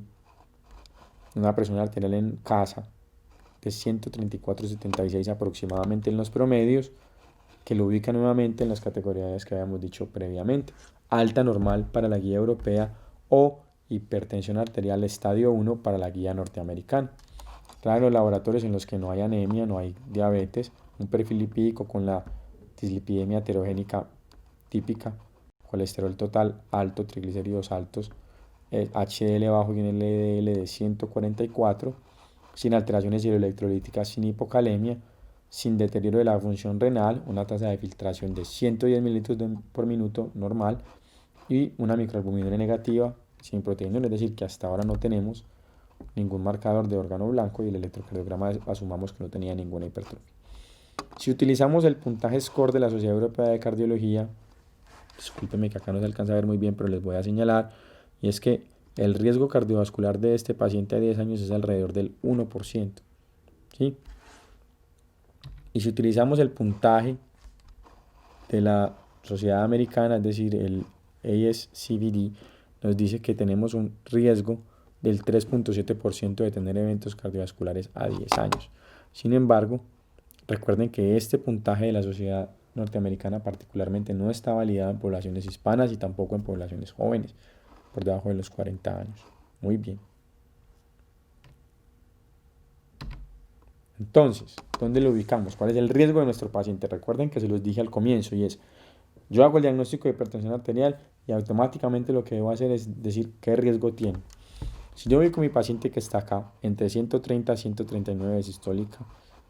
una presión arterial en casa de 134/76 aproximadamente en los promedios, que lo ubica nuevamente en las categorías que habíamos dicho previamente. Alta normal para la guía europea o hipertensión arterial estadio 1 para la guía norteamericana. Trae los laboratorios en los que no hay anemia, no hay diabetes, un perfil lipídico con la dislipidemia heterogénica típica, colesterol total alto, triglicéridos altos, HDL bajo y un LDL de 144, sin alteraciones hidroelectrolíticas, sin hipocalemia, sin deterioro de la función renal, una tasa de filtración de 110 mililitros por minuto normal y una microalbuminuria negativa sin proteinuro, es decir, que hasta ahora no tenemos ningún marcador de órgano blanco y el electrocardiograma asumamos que no tenía ninguna hipertrofia. Si utilizamos el puntaje SCORE de la Sociedad Europea de Cardiología, discúlpenme que acá no se alcanza a ver muy bien, pero les voy a señalar, y es que el riesgo cardiovascular de este paciente a 10 años es alrededor del 1%. ¿Sí? Y si utilizamos el puntaje de la Sociedad Americana, es decir, el ASCVD, nos dice que tenemos un riesgo del 3.7% de tener eventos cardiovasculares a 10 años. Sin embargo, recuerden que este puntaje de la Sociedad Norteamericana particularmente no está validado en poblaciones hispanas y tampoco en poblaciones jóvenes, por debajo de los 40 años. Muy bien. Entonces, ¿dónde lo ubicamos? ¿Cuál es el riesgo de nuestro paciente? Recuerden que se los dije al comienzo y es, yo hago el diagnóstico de hipertensión arterial y automáticamente lo que debo hacer es decir qué riesgo tiene. Si yo ubico mi paciente que está acá, entre 130 y 139 de sistólica,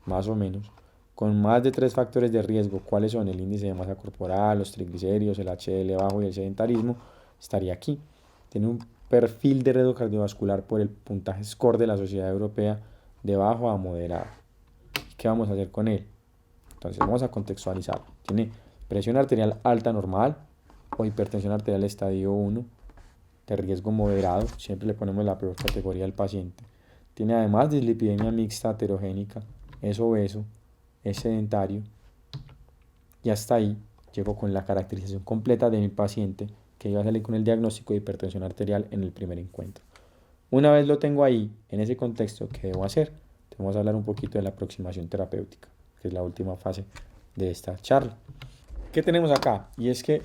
más o menos, con más de 3 factores de riesgo, ¿cuáles son? El índice de masa corporal, los triglicéridos, el HDL bajo y el sedentarismo, estaría aquí. Tiene un perfil de riesgo cardiovascular por el puntaje SCORE de la Sociedad Europea de bajo a moderado. ¿Qué vamos a hacer con él? Entonces vamos a contextualizar. Tiene presión arterial alta normal o hipertensión arterial estadio 1 de riesgo moderado, siempre le ponemos la peor categoría al paciente. Tiene además dislipidemia mixta heterogénica, es obeso, es sedentario y hasta ahí llego con la caracterización completa de mi paciente que iba a salir con el diagnóstico de hipertensión arterial en el primer encuentro. Una vez lo tengo ahí, en ese contexto, ¿qué debo hacer? Vamos a hablar un poquito de la aproximación terapéutica, que es la última fase de esta charla. ¿Qué tenemos acá? Y es que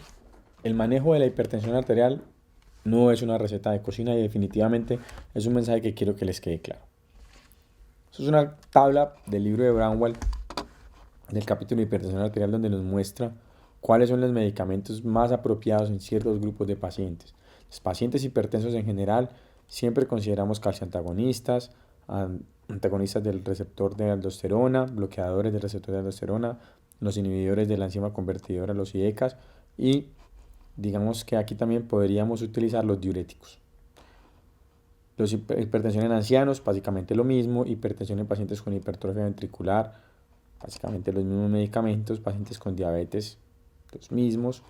el manejo de la hipertensión arterial no es una receta de cocina y definitivamente es un mensaje que quiero que les quede claro. Esto es una tabla del libro de Bramwell, del capítulo de hipertensión arterial, donde nos muestra cuáles son los medicamentos más apropiados en ciertos grupos de pacientes. Los pacientes hipertensos en general siempre consideramos calcioantagonistas, antagonistas del receptor de aldosterona, bloqueadores del receptor de aldosterona, los inhibidores de la enzima convertidora, los IECAs, y digamos que aquí también podríamos utilizar los diuréticos. Hipertensión en ancianos, básicamente lo mismo, hipertensión en pacientes con hipertrofia ventricular, básicamente los mismos medicamentos, pacientes con diabetes, los mismos.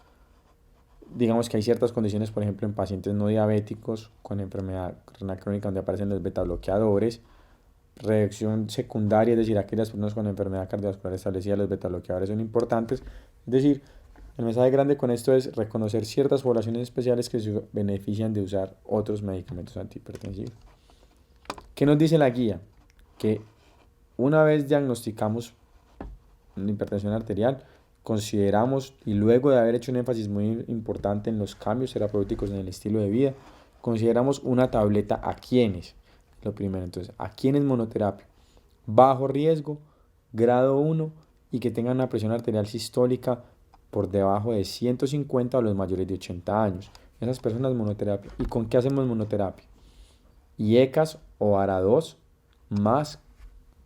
Digamos que hay ciertas condiciones, por ejemplo, en pacientes no diabéticos con enfermedad renal crónica donde aparecen los beta bloqueadores, reacción secundaria, es decir, aquellas personas con enfermedad cardiovascular establecida, los beta bloqueadores son importantes. Es decir, el mensaje grande con esto es reconocer ciertas poblaciones especiales que se benefician de usar otros medicamentos antihipertensivos. ¿Qué nos dice la guía? Que una vez diagnosticamos una hipertensión arterial, consideramos, y luego de haber hecho un énfasis muy importante en los cambios terapéuticos en el estilo de vida, consideramos una tableta a quienes, lo primero, entonces, a quienes monoterapia, bajo riesgo, grado 1 y que tengan una presión arterial sistólica por debajo de 150 a los mayores de 80 años. Esas personas monoterapia. ¿Y con qué hacemos monoterapia? IECAS o ARA2 más,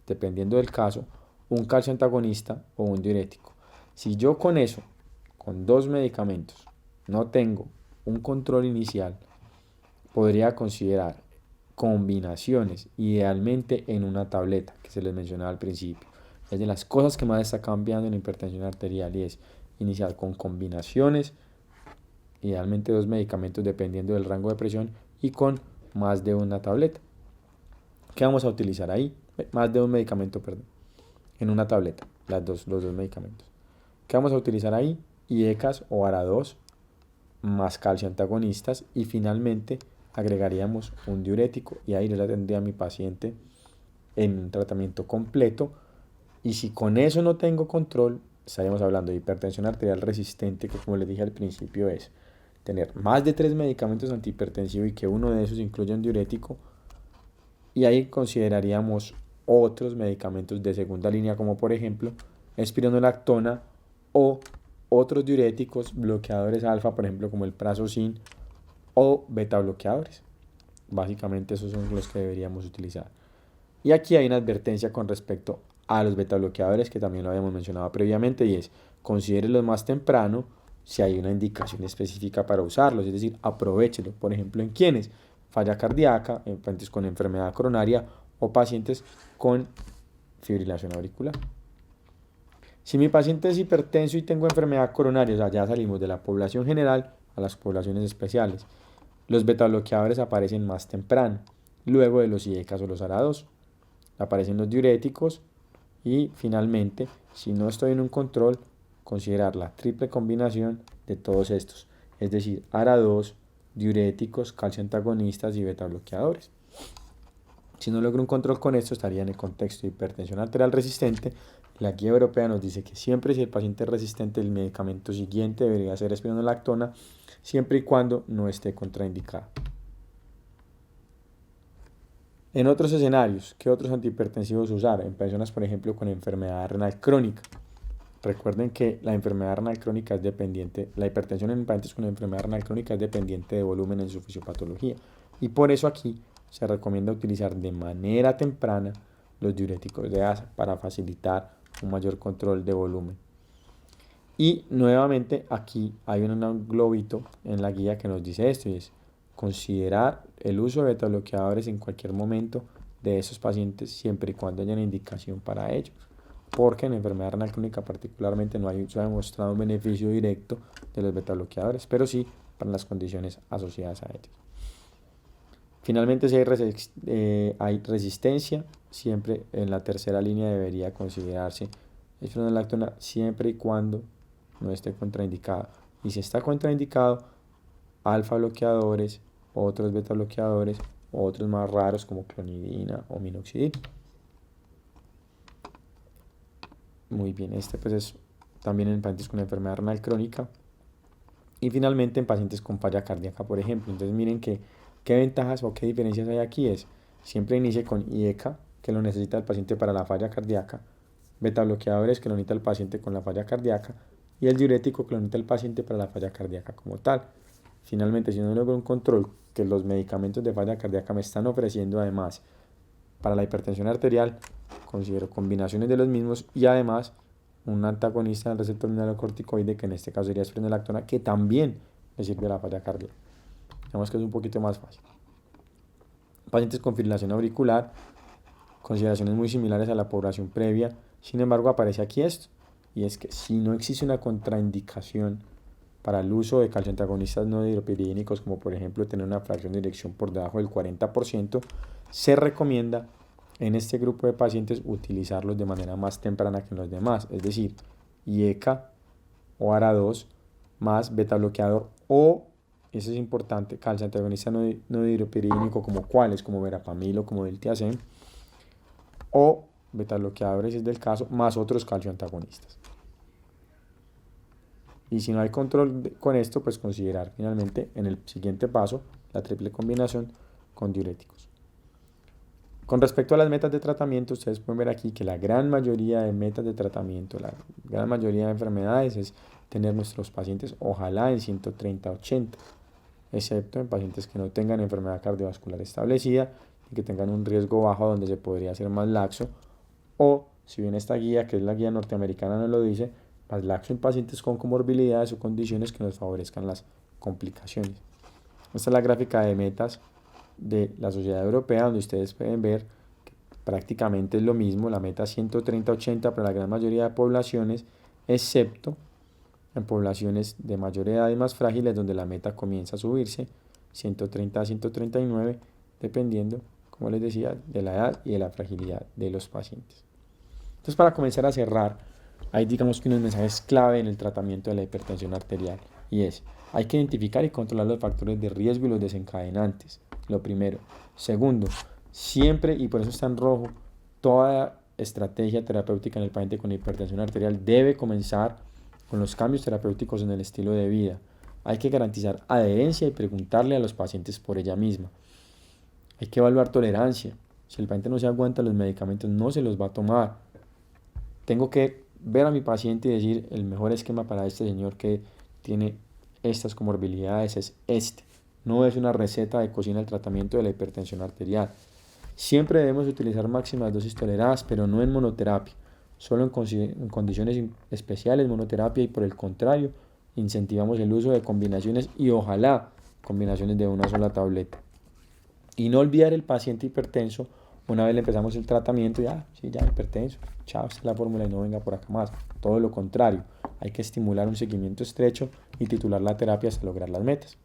dependiendo del caso, un calcio antagonista o un diurético. Si yo con eso, con 2 medicamentos, no tengo un control inicial, podría considerar combinaciones, idealmente en una tableta, que se les mencionaba al principio. Es de las cosas que más está cambiando en la hipertensión arterial y es iniciar con combinaciones, idealmente 2 medicamentos dependiendo del rango de presión y con más de una tableta. ¿Qué vamos a utilizar ahí? Más de un medicamento, perdón, en una tableta, los dos medicamentos. ¿Qué vamos a utilizar ahí? IECAS o ARA2 más calcio antagonistas y finalmente agregaríamos un diurético y ahí yo la tendría a mi paciente en un tratamiento completo. Y si con eso no tengo control, estaríamos hablando de hipertensión arterial resistente, que como les dije al principio es tener más de 3 medicamentos antihipertensivos y que uno de esos incluya un diurético. Y ahí consideraríamos otros medicamentos de segunda línea, como por ejemplo espironolactona o otros diuréticos, bloqueadores alfa, por ejemplo como el prazosin o beta bloqueadores. Básicamente esos son los que deberíamos utilizar. Y aquí hay una advertencia con respecto a los beta bloqueadores que también lo habíamos mencionado previamente y es considérelos más temprano si hay una indicación específica para usarlos, es decir, aprovechelo, por ejemplo, en quienes falla cardíaca, en pacientes con enfermedad coronaria o pacientes con fibrilación auricular. Si mi paciente es hipertenso y tengo enfermedad coronaria, o sea, ya salimos de la población general a las poblaciones especiales. Los beta bloqueadores aparecen más temprano, luego de los IECAS o los ARA2. Aparecen los diuréticos y finalmente, si no estoy en un control, considerar la triple combinación de todos estos, es decir, ARA2, diuréticos, calcio antagonistas y beta bloqueadores. Si no logro un control con esto, estaría en el contexto de hipertensión arterial resistente. La guía europea nos dice que siempre si el paciente es resistente, el medicamento siguiente debería ser espironolactona, siempre y cuando no esté contraindicado. En otros escenarios, ¿qué otros antihipertensivos usar? En personas, por ejemplo, con enfermedad renal crónica. Recuerden que la enfermedad renal crónica es dependiente, la hipertensión en pacientes con enfermedad renal crónica es dependiente de volumen en su fisiopatología. Y por eso aquí se recomienda utilizar de manera temprana los diuréticos de asa para facilitar un mayor control de volumen. Y nuevamente aquí hay un globito en la guía que nos dice esto y es considerar el uso de beta bloqueadores en cualquier momento de esos pacientes siempre y cuando haya una indicación para ello. Porque en enfermedad renal crónica particularmente no se ha demostrado un beneficio directo de los beta bloqueadores, pero sí para las condiciones asociadas a ellos. Finalmente, si hay resistencia, siempre en la tercera línea debería considerarse espironolactona siempre y cuando no esté contraindicado. Y si está contraindicado, alfa bloqueadores, otros beta bloqueadores, otros más raros como clonidina o minoxidil. Muy bien, este pues es también en pacientes con enfermedad renal crónica. Y finalmente en pacientes con falla cardíaca, por ejemplo. Entonces miren qué ventajas o qué diferencias hay aquí es, siempre inicie con IECA, que lo necesita el paciente para la falla cardíaca, beta bloqueadores que lo necesita el paciente con la falla cardíaca y el diurético que lo necesita el paciente para la falla cardíaca como tal. Finalmente, si no logro un control que los medicamentos de falla cardíaca me están ofreciendo además para la hipertensión arterial, considero combinaciones de los mismos y además un antagonista del receptor mineralocorticoide, que en este caso sería espironolactona, que también le sirve a la falla cardíaca. Digamos que es un poquito más fácil. Pacientes con fibrilación auricular, consideraciones muy similares a la población previa, sin embargo aparece aquí esto, y es que si no existe una contraindicación para el uso de calcio antagonistas no hidropiridínicos, como por ejemplo tener una fracción de eyección por debajo del 40%, se recomienda en este grupo de pacientes utilizarlos de manera más temprana que en los demás, es decir, IECA o ARA2 más beta bloqueador o eso es importante, calcio antagonista no dihidropiridínico, como cuáles, como verapamil o como diltiazem, o betabloqueadores, si es del caso, más otros calcio antagonistas. Y si no hay control con esto, pues considerar finalmente en el siguiente paso la triple combinación con diuréticos. Con respecto a las metas de tratamiento, ustedes pueden ver aquí que la gran mayoría de metas de tratamiento, la gran mayoría de enfermedades es tener nuestros pacientes ojalá en 130-80, excepto en pacientes que no tengan enfermedad cardiovascular establecida y que tengan un riesgo bajo donde se podría hacer más laxo, o si bien esta guía, que es la guía norteamericana, nos lo dice, más laxo en pacientes con comorbilidades o condiciones que nos favorezcan las complicaciones. Esta es la gráfica de metas de la Sociedad Europea, donde ustedes pueden ver que prácticamente es lo mismo, la meta 130-80 para la gran mayoría de poblaciones, excepto en poblaciones de mayor edad y más frágiles, donde la meta comienza a subirse 130-139, dependiendo, como les decía, de la edad y de la fragilidad de los pacientes. Entonces, para comenzar a cerrar, hay digamos que unos mensajes clave en el tratamiento de la hipertensión arterial, y es: hay que identificar y controlar los factores de riesgo y los desencadenantes, lo primero. Segundo, siempre, y por eso está en rojo, toda estrategia terapéutica en el paciente con hipertensión arterial debe comenzar con los cambios terapéuticos en el estilo de vida. Hay que garantizar adherencia y preguntarle a los pacientes por ella misma. Hay que evaluar tolerancia. Si el paciente no se aguanta los medicamentos, no se los va a tomar. Tengo que ver a mi paciente y decir: el mejor esquema para este señor que tiene estas comorbilidades es este. No es una receta de cocina el tratamiento de la hipertensión arterial. Siempre debemos utilizar máximas dosis toleradas, pero no en monoterapia. Solo en condiciones especiales monoterapia, y por el contrario, incentivamos el uso de combinaciones y ojalá combinaciones de una sola tableta. Y no olvidar el paciente hipertenso. Una vez le empezamos el tratamiento, ya hipertenso, chao, esta es la fórmula y no venga por acá más. Todo lo contrario, hay que estimular un seguimiento estrecho y titular la terapia hasta lograr las metas.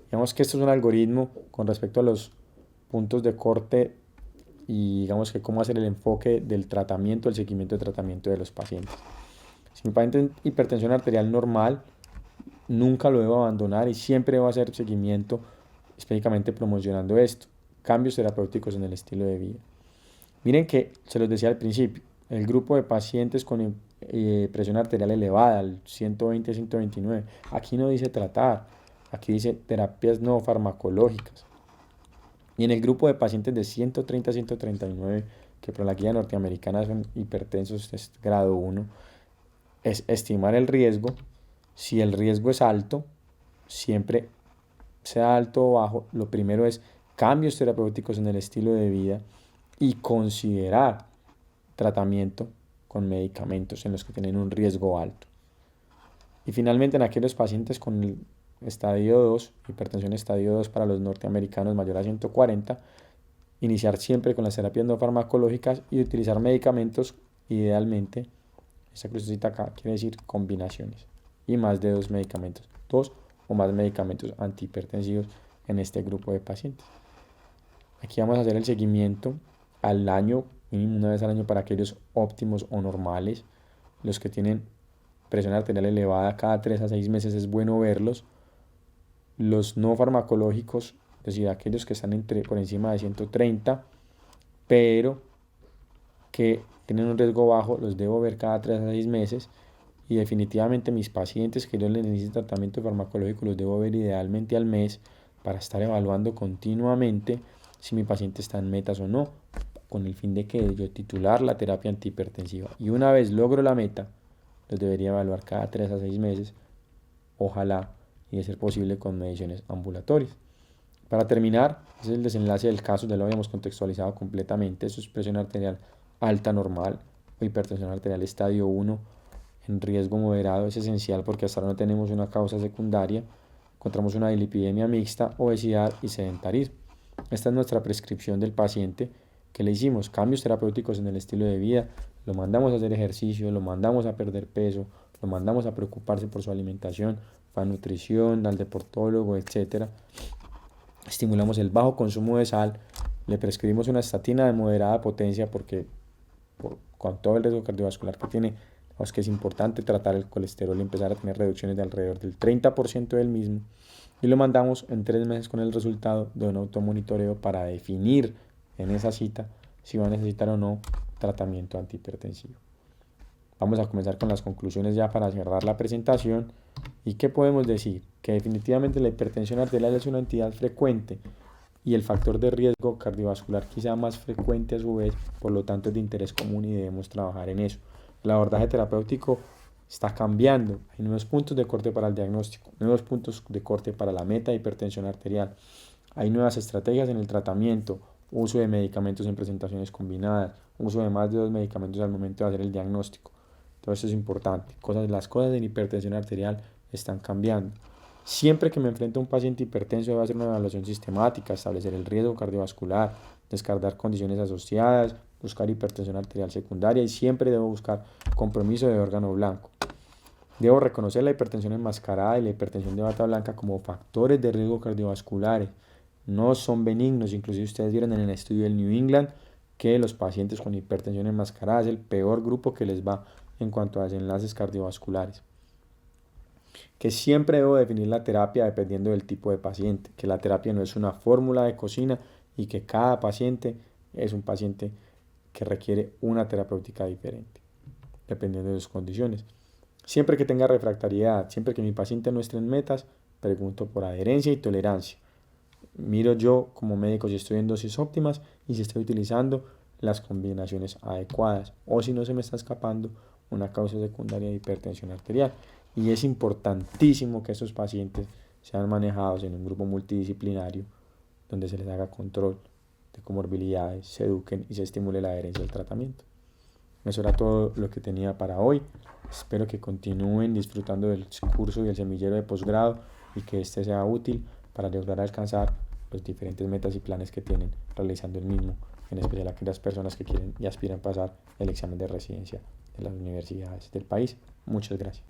Digamos que esto es un algoritmo con respecto a los puntos de corte y digamos que cómo hacer el enfoque del tratamiento, el seguimiento de tratamiento de los pacientes. Si mi paciente tiene hipertensión arterial normal, nunca lo debo abandonar y siempre debo hacer seguimiento, específicamente promocionando esto: cambios terapéuticos en el estilo de vida. Miren que se los decía al principio, el grupo de pacientes con presión arterial elevada, al 120-129, aquí no dice tratar, aquí dice terapias no farmacológicas. Y en el grupo de pacientes de 130-139, que por la guía norteamericana son hipertensos, es grado 1, es estimar el riesgo. Si el riesgo es alto, siempre sea alto o bajo, lo primero es cambios terapéuticos en el estilo de vida y considerar tratamiento con medicamentos en los que tienen un riesgo alto. Y finalmente, en aquellos pacientes con el estadio 2, hipertensión estadio 2 para los norteamericanos mayor a 140, iniciar siempre con las terapias no farmacológicas y utilizar medicamentos, idealmente, esta crucecita acá quiere decir combinaciones, y más de 2 medicamentos, 2 o más medicamentos antihipertensivos en este grupo de pacientes. Aquí vamos a hacer el seguimiento al año, mínimo una vez al año para aquellos óptimos o normales. Los que tienen presión arterial elevada cada 3 a 6 meses es bueno verlos. Los no farmacológicos, es decir, aquellos que están por encima de 130, pero que tienen un riesgo bajo, los debo ver cada 3 a 6 meses. Y definitivamente mis pacientes que yo les necesito tratamiento farmacológico los debo ver idealmente al mes, para estar evaluando continuamente si mi paciente está en metas o no, con el fin de que yo titular la terapia antihipertensiva. Y una vez logro la meta, los debería evaluar cada 3 a 6 meses, ojalá, y de ser posible con mediciones ambulatorias. Para terminar, ese es el desenlace del caso, ya lo habíamos contextualizado completamente. Eso es presión arterial alta normal o hipertensión arterial estadio 1 en riesgo moderado. Es esencial porque hasta ahora no tenemos una causa secundaria. Encontramos una dislipidemia mixta, obesidad y sedentarismo. Esta es nuestra prescripción del paciente, que le hicimos cambios terapéuticos en el estilo de vida, lo mandamos a hacer ejercicio, lo mandamos a perder peso, lo mandamos a preocuparse por su alimentación, para nutrición, al deportólogo, etc. Estimulamos el bajo consumo de sal, le prescribimos una estatina de moderada potencia porque con todo el riesgo cardiovascular que tiene, es que es importante tratar el colesterol y empezar a tener reducciones de alrededor del 30% del mismo, y lo mandamos en 3 meses con el resultado de un automonitoreo para definir en esa cita si va a necesitar o no tratamiento antihipertensivo. Vamos a comenzar con las conclusiones ya para cerrar la presentación. ¿Y qué podemos decir? Que definitivamente la hipertensión arterial es una entidad frecuente y el factor de riesgo cardiovascular quizá más frecuente a su vez, por lo tanto es de interés común y debemos trabajar en eso. El abordaje terapéutico está cambiando, hay nuevos puntos de corte para el diagnóstico, nuevos puntos de corte para la meta de hipertensión arterial, hay nuevas estrategias en el tratamiento, uso de medicamentos en presentaciones combinadas, uso de más de 2 medicamentos al momento de hacer el diagnóstico. Todo esto es importante. Las cosas en hipertensión arterial están cambiando. Siempre que me enfrento a un paciente hipertenso debo hacer una evaluación sistemática, establecer el riesgo cardiovascular, descartar condiciones asociadas, buscar hipertensión arterial secundaria y siempre debo buscar compromiso de órgano blanco. Debo reconocer la hipertensión enmascarada y la hipertensión de bata blanca como factores de riesgo cardiovasculares. No son benignos, inclusive ustedes vieron en el estudio del New England que los pacientes con hipertensión enmascarada es el peor grupo que les va en cuanto a desenlaces cardiovasculares. Que siempre debo definir la terapia dependiendo del tipo de paciente, que la terapia no es una fórmula de cocina y que cada paciente es un paciente que requiere una terapéutica diferente, dependiendo de sus condiciones. Siempre que tenga refractariedad, siempre que mi paciente no esté en metas, pregunto por adherencia y tolerancia. Miro yo como médico si estoy en dosis óptimas y si estoy utilizando las combinaciones adecuadas o si no se me está escapando una causa secundaria de hipertensión arterial. Y es importantísimo que estos pacientes sean manejados en un grupo multidisciplinario donde se les haga control de comorbilidades, se eduquen y se estimule la adherencia al tratamiento. Eso era todo lo que tenía para hoy. Espero que continúen disfrutando del curso y el semillero de posgrado y que este sea útil para lograr alcanzar los diferentes metas y planes que tienen realizando el mismo, en especial aquellas personas que quieren y aspiran pasar el examen de residencia de las universidades del país. Muchas gracias.